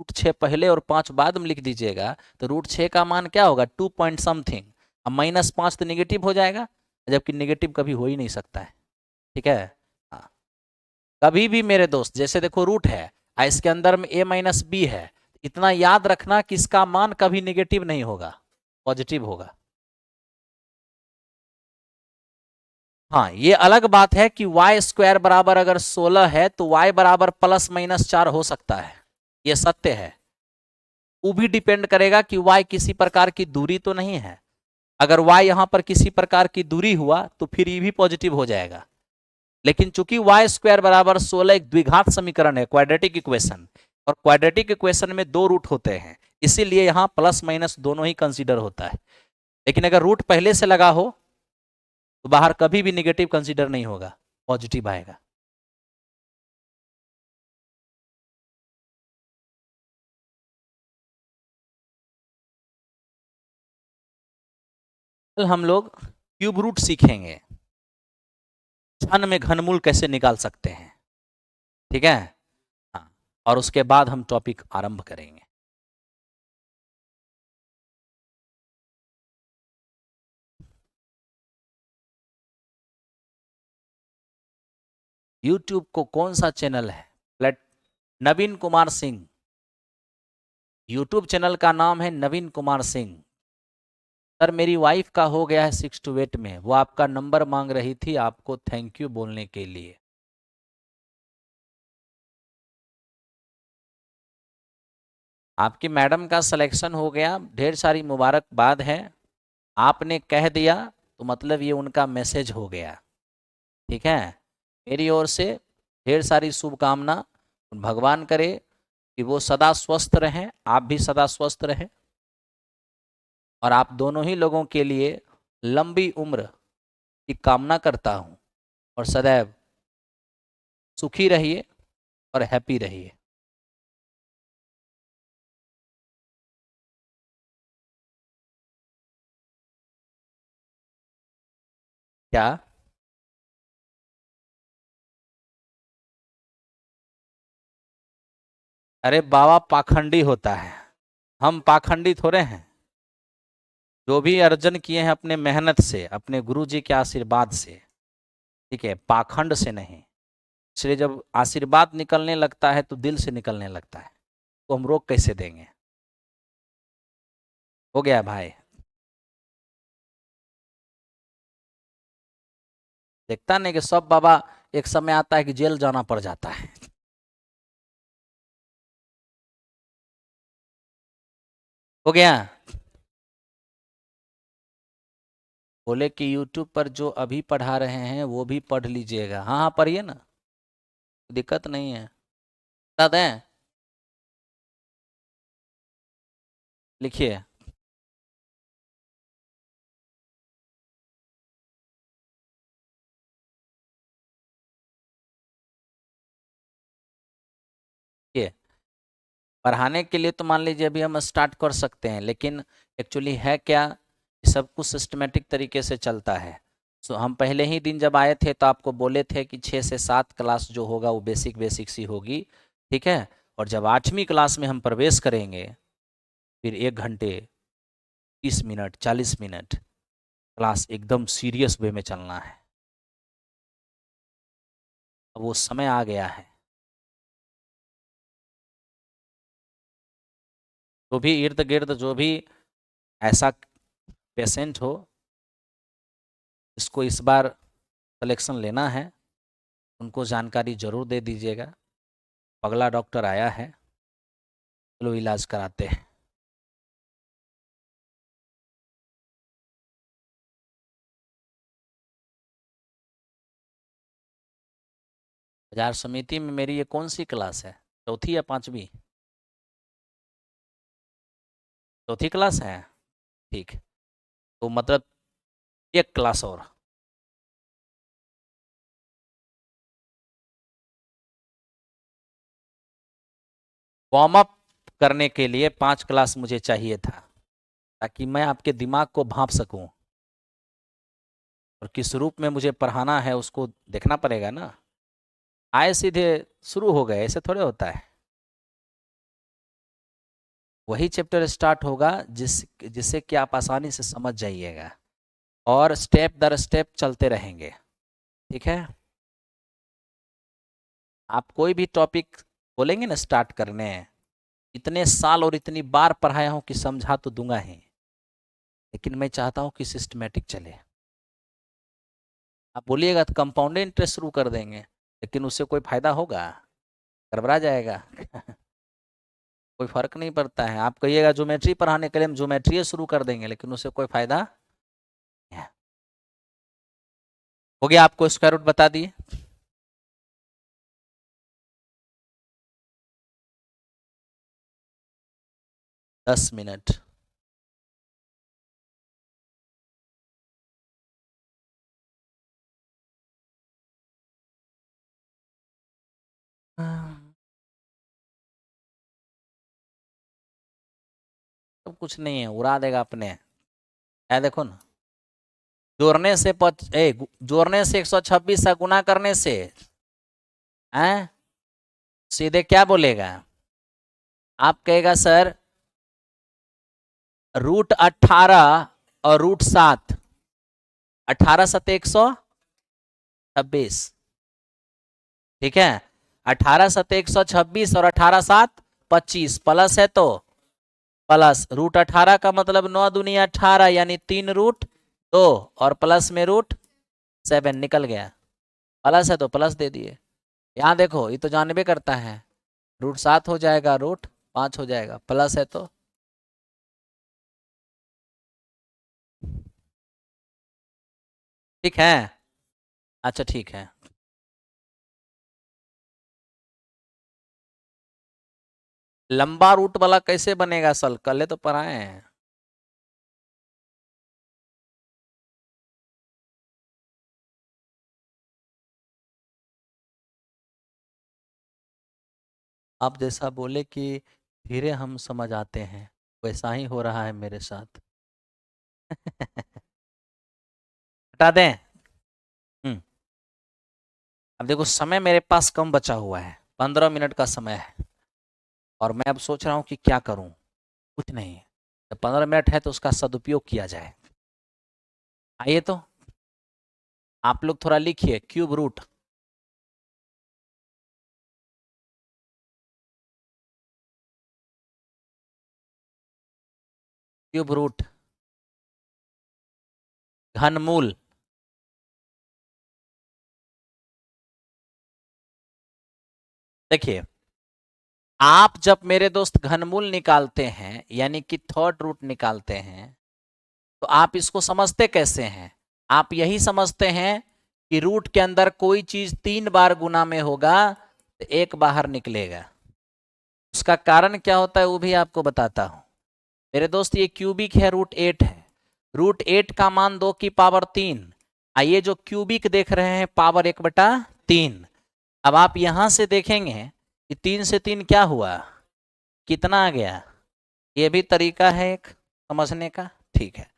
रूट 6 पहले और 5 बाद में लिख दीजिएगा, तो रूट 6 का मान क्या होगा, 2 पॉइंट समथिंग। अब -5 तो निगेटिव हो जाएगा, जबकि निगेटिव कभी हो ही नहीं सकता है। ठीक है। हाँ, कभी भी मेरे दोस्त जैसे देखो रूट है और इसके अंदर में a-b है, इतना याद रखना कि इसका मान कभी निगेटिव नहीं होगा, पॉजिटिव होगा। हाँ, ये अलग बात है कि y² बराबर अगर 16 है तो y बराबर +-4 हो सकता है, ये सत्य है। वो भी डिपेंड करेगा कि y किसी प्रकार की दूरी तो नहीं है। अगर y यहां पर किसी प्रकार की दूरी हुआ तो फिर ये भी पॉजिटिव हो जाएगा। लेकिन चूंकि y² बराबर 16 एक द्विघात समीकरण है, क्वाड्रेटिक इक्वेशन, और क्वाड्रेटिक इक्वेशन में 2 रूट होते हैं, इसीलिए यहां प्लस माइनस दोनों ही कंसीडर होता है। लेकिन अगर रूट पहले से लगा हो तो बाहर कभी भी निगेटिव कंसीडर नहीं होगा, पॉजिटिव आएगा। कल हम लोग क्यूब रूट सीखेंगे, क्षण में घनमूल कैसे निकाल सकते हैं। ठीक है। हाँ, और उसके बाद हम टॉपिक आरंभ करेंगे। यूट्यूब को कौन सा चैनल है, प्लेट नवीन कुमार सिंह। यूट्यूब चैनल का नाम है नवीन कुमार सिंह। सर मेरी वाइफ का हो गया है 6 to 8 में, वो आपका नंबर मांग रही थी आपको थैंक यू बोलने के लिए। आपकी मैडम का सिलेक्शन हो गया, ढेर सारी मुबारकबाद है। आपने कह दिया तो मतलब ये उनका मैसेज हो गया। ठीक है। मेरी ओर से ढेर सारी शुभकामना। भगवान करे कि वो सदा स्वस्थ रहें, आप भी सदा स्वस्थ रहें, और आप दोनों ही लोगों के लिए लंबी उम्र की कामना करता हूं। और सदैव सुखी रहिए और हैप्पी रहिए। क्या? अरे बाबा पाखंडी होता है। हम पाखंडी थोड़े हैं। जो भी अर्जन किए हैं अपने मेहनत से, अपने गुरु जी के आशीर्वाद से, ठीक है, पाखंड से नहीं। इसलिए जब आशीर्वाद निकलने लगता है तो दिल से निकलने लगता है, तो हम रोक कैसे देंगे। हो गया भाई। देखता नहीं कि सब बाबा एक समय आता है कि जेल जाना पड़ जाता है। हो गया। बोले कि YouTube पर जो अभी पढ़ा रहे हैं वो भी पढ़ लीजिएगा। हाँ हाँ पढ़िए ना, दिक्कत नहीं है। बता दें, लिखिए। ये पढ़ाने के लिए तो मान लीजिए अभी हम स्टार्ट कर सकते हैं, लेकिन एक्चुअली है क्या, सब कुछ सिस्टमेटिक तरीके से चलता है। सो हम पहले ही दिन जब आए थे तो आपको बोले थे कि 6 से 7 क्लास जो होगा वो बेसिक बेसिक सी होगी, ठीक है। और जब 8वीं क्लास में हम प्रवेश करेंगे, फिर 1 घंटे 30 मिनट 40 मिनट क्लास एकदम सीरियस वे में चलना है। अब वो समय आ गया है। जो भी इर्द गिर्द जो भी ऐसा पेशेंट हो, इसको इस बार कलेक्शन लेना है, उनको जानकारी जरूर दे दीजिएगा। पगला डॉक्टर आया है, चलो इलाज कराते हैं। बाजार समिति में मेरी ये कौन सी क्लास है, चौथी या पांचवी? चौथी क्लास है, ठीक। तो मतलब एक क्लास और। वार्म अप करने के लिए 5 क्लास मुझे चाहिए था, ताकि मैं आपके दिमाग को भांप सकूं, और किस रूप में मुझे पढ़ाना है उसको देखना पड़ेगा ना। आए सीधे शुरू हो गए, ऐसे थोड़े होता है। वही चैप्टर स्टार्ट होगा जिससे कि आप आसानी से समझ जाइएगा, और स्टेप दर स्टेप चलते रहेंगे, ठीक है। आप कोई भी टॉपिक बोलेंगे ना स्टार्ट करने, इतने साल और इतनी बार पढ़ाया हूं कि समझा तो दूंगा ही, लेकिन मैं चाहता हूं कि सिस्टमेटिक चले। आप बोलिएगा तो कंपाउंड इंटरेस्ट शुरू कर देंगे, लेकिन उससे कोई फायदा होगा? गड़बड़ा जाएगा। कोई फर्क नहीं पड़ता है। आप कहिएगा ज्योमेट्री पढ़ाने के लिए हम ज्योमेट्री शुरू कर देंगे, लेकिन उससे कोई फायदा नहीं है। हो गया, आपको स्क्वायर रूट बता दिए। 10 मिनट। तो कुछ नहीं है, उड़ा देगा अपने। है देखो ना, जोड़ने से 126 से गुना करने से, हैं, सीधे क्या बोलेगा? आप कहेगा सर √18 और √7, 18 सत 126, ठीक है। 18 सत 126 और 18 सात 25, प्लस है तो प्लस √18 का मतलब 9 दूनी 18, यानी 3√2, और प्लस में √7 निकल गया। प्लस है तो प्लस दे दिए। यहाँ देखो, ये तो जानबे करता है, √7 हो जाएगा, √5 हो जाएगा, प्लस है तो। ठीक है, अच्छा ठीक है। लंबा रूट वाला कैसे बनेगा सल, कल तो पढ़ाए हैं। आप जैसा बोले कि धीरे हम समझ आते हैं, वैसा ही हो रहा है मेरे साथ। हटा दें। हम्म। अब देखो, समय मेरे पास कम बचा हुआ है, 15 मिनट का समय है, और मैं अब सोच रहा हूँ कि क्या करूँ। कुछ नहीं है। जब 15 मिनट है तो उसका सदुपयोग किया जाए। आइए तो आप लोग थोड़ा लिखिए क्यूब रूट। क्यूब रूट घनमूल। देखिए, आप जब मेरे दोस्त घनमूल निकालते हैं यानी कि थर्ड रूट निकालते हैं, तो आप इसको समझते कैसे हैं? आप यही समझते हैं कि रूट के अंदर कोई चीज 3 बार गुना में होगा तो एक बाहर निकलेगा। उसका कारण क्या होता है वो भी आपको बताता हूं। मेरे दोस्त ये क्यूबिक है, रूट 8 है। रूट 8 का मान 2 की पावर 3। आइए जो क्यूबिक देख रहे हैं पावर 1/3। अब आप यहां से देखेंगे कि 3 से 3 क्या हुआ, कितना आ गया। ये भी तरीका है एक समझने का, ठीक है।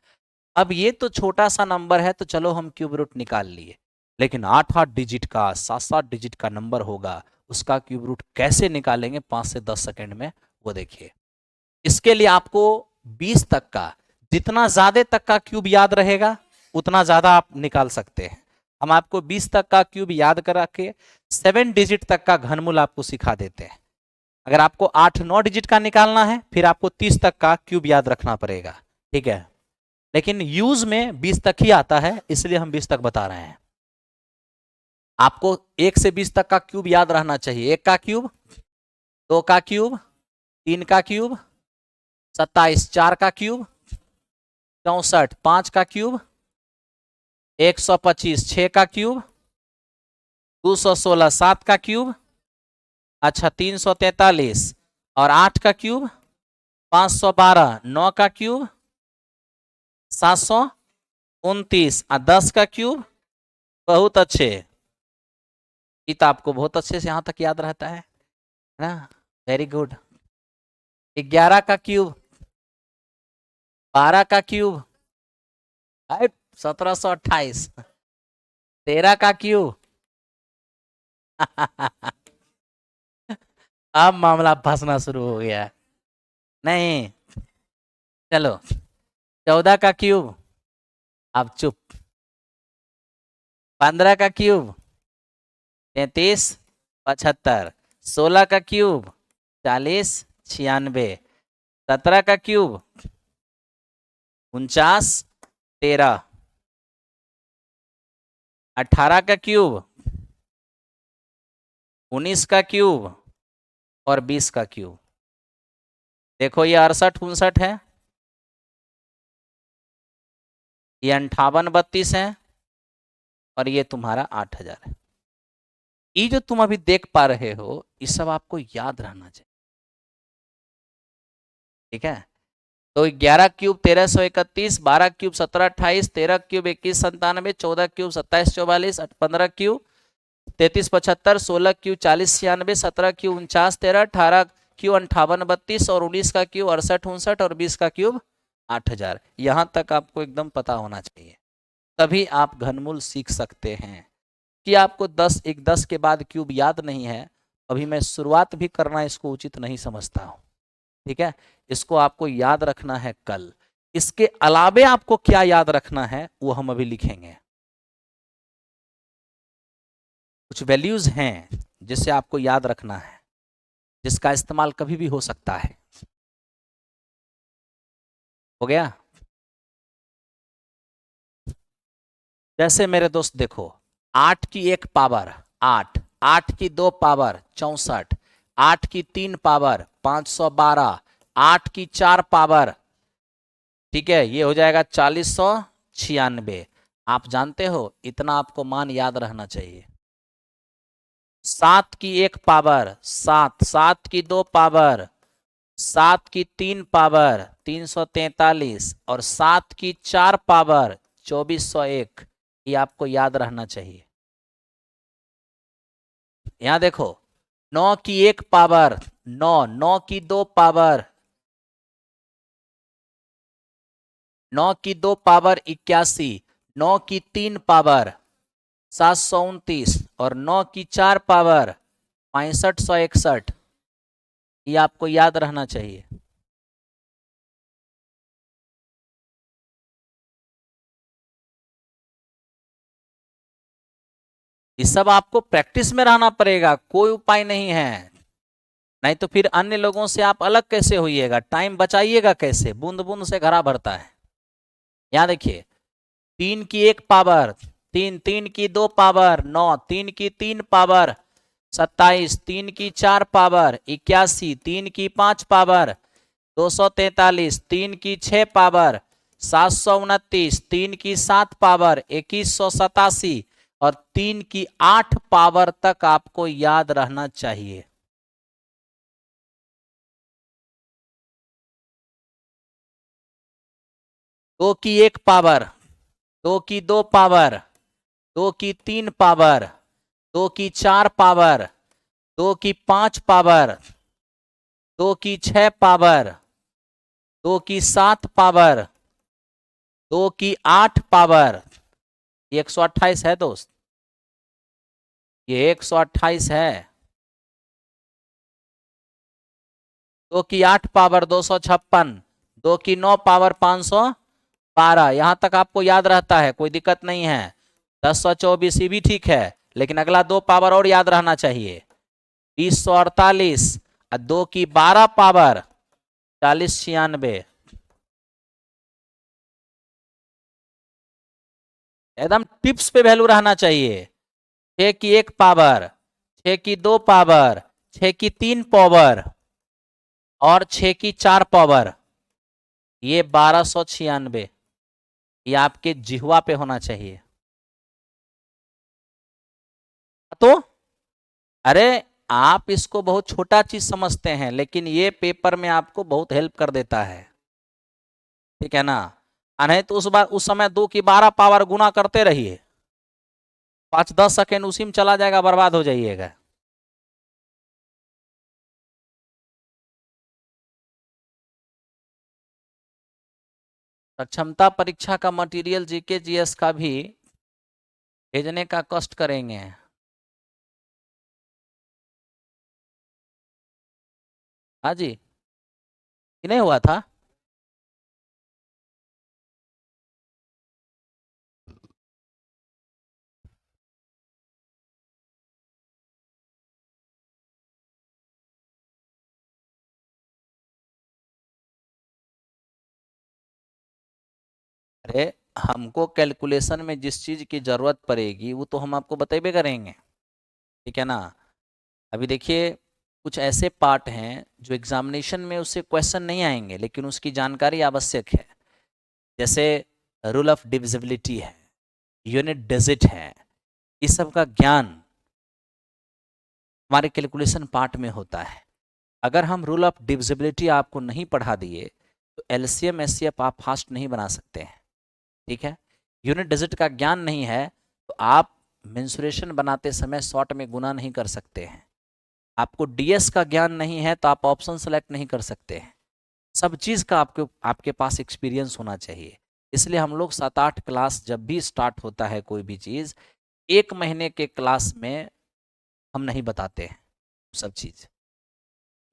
अब ये तो छोटा सा नंबर है तो चलो हम क्यूब रूट निकाल लिए, लेकिन 8-8 डिजिट का 7-7 डिजिट का नंबर होगा, उसका क्यूब रूट कैसे निकालेंगे 5 से 10 सेकंड में, वो देखिए। इसके लिए आपको 20 तक का, जितना ज्यादा तक का क्यूब याद रहेगा उतना ज्यादा आप निकाल सकते हैं। हम आपको 20 तक का क्यूब याद करा के 7 डिजिट तक का घनमूल आपको सिखा देते हैं। अगर आपको 8-9 डिजिट का निकालना है फिर आपको 30 तक का क्यूब याद रखना पड़ेगा, ठीक है। लेकिन यूज में 20 तक ही आता है, इसलिए हम 20 तक बता रहे हैं। आपको 1 से 20 तक का क्यूब याद रहना चाहिए। 1 का क्यूब, 2 का क्यूब, 3 का क्यूब, 27, 4 का क्यूब, 64, 5 का क्यूब, 125, 6 का क्यूब, 216, 7 का क्यूब, अच्छा 343 और 8 का क्यूब, 512, 9 का क्यूब, 729 और 10 का क्यूब। बहुत अच्छे, ये तो आपको बहुत अच्छे से यहां तक याद रहता है ना, वेरी गुड। 11 का क्यूब, 12 का क्यूब, 1728, 13 का क्यूब। अब मामला फंसना शुरू हो गया। नहीं, चलो 14 का क्यूब, अब चुप। 15 का क्यूब 33, 75, 16 का क्यूब 40, 96, 17 का क्यूब 49, 13, 18 का क्यूब 19 का क्यूब और 20 का क्यूब। देखो ये 68-59 है, ये 58-32 है और ये तुम्हारा 8000 है। ये जो तुम अभी देख पा रहे हो ये सब आपको याद रहना चाहिए, ठीक है। तो 11 cube 1331, 12 cube 1728, 13 cube 2197, 14 cube 2744, 15 cube 3375, 16 cube 4096, 17 cube 4913, 18 cube 5832 और 19 का क्यूब 68-59 और 20 का क्यूब 8000। यहां तक आपको एकदम पता होना चाहिए, तभी आप घनमूल सीख सकते हैं। कि आपको 10 के बाद क्यूब याद नहीं है, अभी मैं शुरुआत भी करना इसको उचित नहीं समझता हूं, ठीक है। इसको आपको याद रखना है कल। इसके अलावे आपको क्या याद रखना है वो हम अभी लिखेंगे। कुछ वैल्यूज हैं जिसे आपको याद रखना है, जिसका इस्तेमाल कभी भी हो सकता है। हो गया। जैसे मेरे दोस्त देखो, 8 की 1 पावर 8, 8 की 2 पावर 64, 8 की 3 पावर 512, 8 की 4 पावर, ठीक है, ये हो जाएगा 4096। आप जानते हो इतना आपको मान याद रहना चाहिए। 7 की 1 पावर 7, 7 की 2 पावर, 7 की 3 पावर 343 और 7 की 4 पावर 2401, ये आपको याद रहना चाहिए। यहां देखो, 9 की 1 पावर 9, 9 की 2 पावर, 9 की 2 पावर 81, 9 की 3 पावर 729 और 9 की 4 पावर 6561, ये आपको याद रहना चाहिए। ये सब आपको प्रैक्टिस में रहना पड़ेगा, कोई उपाय नहीं है। नहीं तो फिर अन्य लोगों से आप अलग कैसे होइएगा, टाइम बचाइएगा कैसे, बूंद बूंद से घड़ा भरता है। यहाँ देखिए, 3 की 1 पावर 3, 3 की 2 पावर 9, 3 की 3 पावर 27, 3 की 4 पावर 81, 3 की 5 पावर 243, 3 की 6 पावर 729, 3 की 7 पावर 2187 और 3 की 8 पावर तक आपको याद रहना चाहिए। दो की 1 पावर, 2 की 2 पावर, 2 की 3 पावर, 2 की 4 पावर, 2 की 5 पावर, 2 की 6 पावर, 2 की 7 पावर, 2 की 8 पावर, 128 है दोस्त, ये 128 है। 2 की 8 पावर 256, 2 की 9 पावर 512, यहां तक आपको याद रहता है, कोई दिक्कत नहीं है। 1024 भी ठीक है, लेकिन अगला 2 पावर और याद रहना चाहिए। 2048 और 2 की 12 पावर 4096, एकदम टिप्स पे वैल्यू रहना चाहिए। 6 की 1 पावर, 6 की 2 पावर, 6 की 3 पावर और 6 की 4 पावर, ये 1296, ये आपके जिह्वा पे होना चाहिए। तो अरे, आप इसको बहुत छोटा चीज समझते हैं, लेकिन ये पेपर में आपको बहुत हेल्प कर देता है, ठीक है ना। नहीं तो उस समय 2 की 12 पावर गुना करते रहिए, 5-10 सेकेंड उसी में चला जाएगा, बर्बाद हो जाइएगा। क्षमता परीक्षा का मटेरियल जीके जीएस का भी भेजने का कष्ट करेंगे। हाँ जी, कि नहीं हुआ था। अरे, हमको कैलकुलेशन में जिस चीज की जरूरत पड़ेगी वो तो हम आपको बतेबे करेंगे, ठीक है ना। अभी देखिए, कुछ ऐसे पार्ट हैं जो एग्जामिनेशन में उससे क्वेश्चन नहीं आएंगे, लेकिन उसकी जानकारी आवश्यक है। जैसे रूल ऑफ डिविजिबिलिटी है, यूनिट डिजिट है, इस सब का ज्ञान हमारे कैलकुलेशन पार्ट में होता है। अगर हम रूल ऑफ डिविजिबिलिटी आपको नहीं पढ़ा दिए तो एलसीएम एचसीएफ आप फास्ट नहीं बना सकते हैं, ठीक है। यूनिट डिजिट का ज्ञान नहीं है तो आप मेंसुरेशन बनाते समय शॉर्ट में गुना नहीं कर सकते हैं। आपको डीएस का ज्ञान नहीं है तो आप ऑप्शन सेलेक्ट नहीं कर सकते हैं। सब चीज़ का आपके पास एक्सपीरियंस होना चाहिए। इसलिए हम लोग 7-8 क्लास जब भी स्टार्ट होता है कोई भी चीज़, 1 महीने के क्लास में हम नहीं बताते हैं सब चीज़,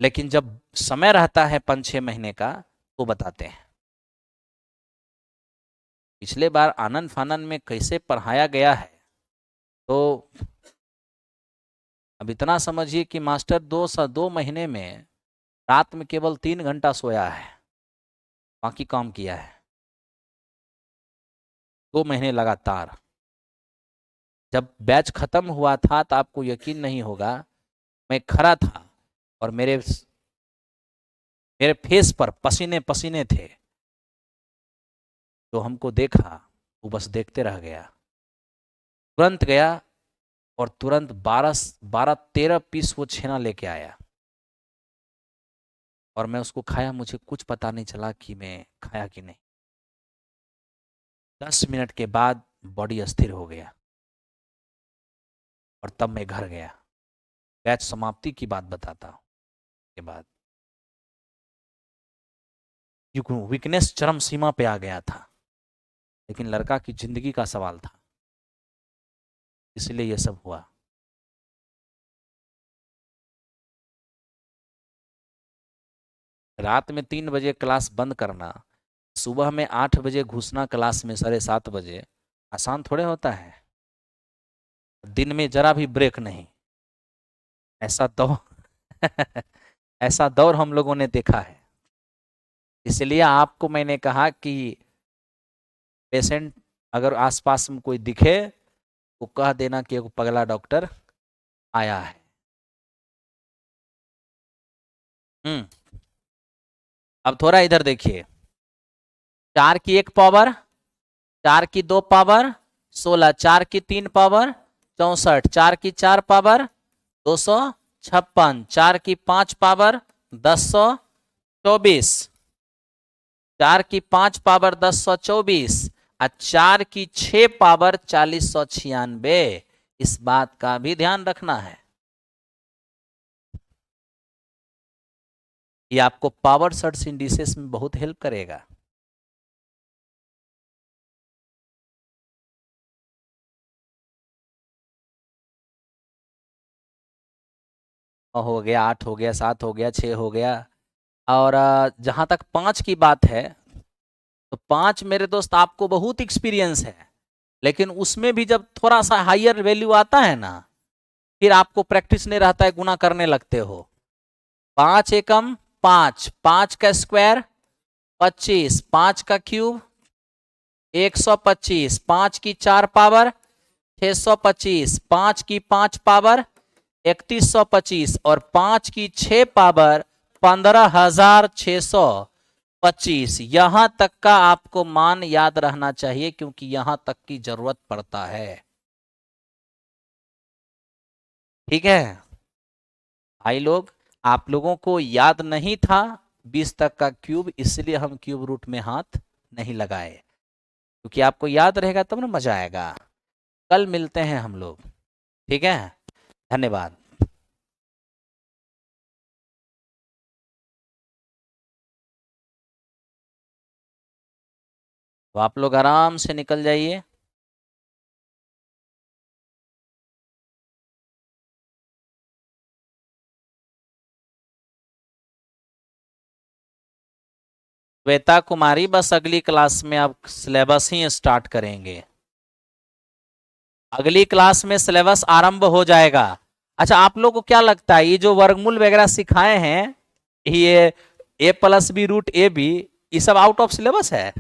लेकिन जब समय रहता है 5-6 महीने का तो बताते हैं। पिछले बार आनंद फानन में कैसे पढ़ाया गया है, तो अब इतना समझिए कि मास्टर 2 महीने में रात में केवल 3 घंटा सोया है, बाकी काम किया है 2 महीने लगातार। जब बैच खत्म हुआ था तो आपको यकीन नहीं होगा, मैं खड़ा था और मेरे फेस पर पसीने पसीने थे। तो हमको देखा, वो बस देखते रह गया, तुरंत गया और तुरंत 12-13 पीस वो छेना लेके आया और मैं उसको खाया। मुझे कुछ पता नहीं चला कि मैं खाया कि नहीं। 10 मिनट के बाद बॉडी अस्थिर हो गया और तब मैं घर गया। बैच समाप्ति की बात बताता हूँ के बाद, क्योंकि वीकनेस चरम सीमा पे आ गया था, लेकिन लड़का की जिंदगी का सवाल था, इसलिए ये सब हुआ। रात में 3 बजे क्लास बंद करना, सुबह में 8 बजे घुसना क्लास में 7:30 बजे, आसान थोड़े होता है। दिन में जरा भी ब्रेक नहीं। ऐसा दौर ऐसा दौर हम लोगों ने देखा है। इसलिए आपको मैंने कहा कि पेशेंट अगर आसपास में कोई दिखे तो कह देना कि एक पगला डॉक्टर आया है। अब थोड़ा इधर देखिए, 4 की 1 पावर, 4 की 2 पावर 16, 4 की 3 पावर 64, 4 की 4 पावर 256, 4 की 5 पावर 1024, 4 की 5 पावर 1024 और 4 की 6 पावर 4096। इस बात का भी ध्यान रखना है। ये आपको पावर सर्च इंडिसेस में बहुत हेल्प करेगा। हो गया 8, हो गया 7, हो गया 6, हो गया। और जहां तक 5 की बात है तो 5 मेरे दोस्त आपको बहुत एक्सपीरियंस है, लेकिन उसमें भी जब थोड़ा सा हायर वैल्यू आता है ना, फिर आपको प्रैक्टिस नहीं रहता है, गुना करने लगते हो। 5 एकम 5, 5 का स्क्वायर 25, 5 का क्यूब 125, 5 की 4 पावर 625, 5 की 5 पावर 3125 और 5 की 6 पावर 15625। यहां तक का आपको मान याद रहना चाहिए, क्योंकि यहां तक की जरूरत पड़ता है। ठीक है भाई लोग, आप लोगों को याद नहीं था 20 तक का क्यूब, इसलिए हम क्यूब रूट में हाथ नहीं लगाए, क्योंकि आपको याद रहेगा तब ना मजा आएगा। कल मिलते हैं हम लोग, ठीक है, धन्यवाद। तो आप लोग आराम से निकल जाइए। श्वेता कुमारी, बस अगली क्लास में आप सिलेबस ही स्टार्ट करेंगे, अगली क्लास में सिलेबस आरंभ हो जाएगा। अच्छा, आप लोग को क्या लगता है ये जो वर्गमूल वगैरह सिखाए हैं, ये a + b √ab, ये सब आउट ऑफ सिलेबस है?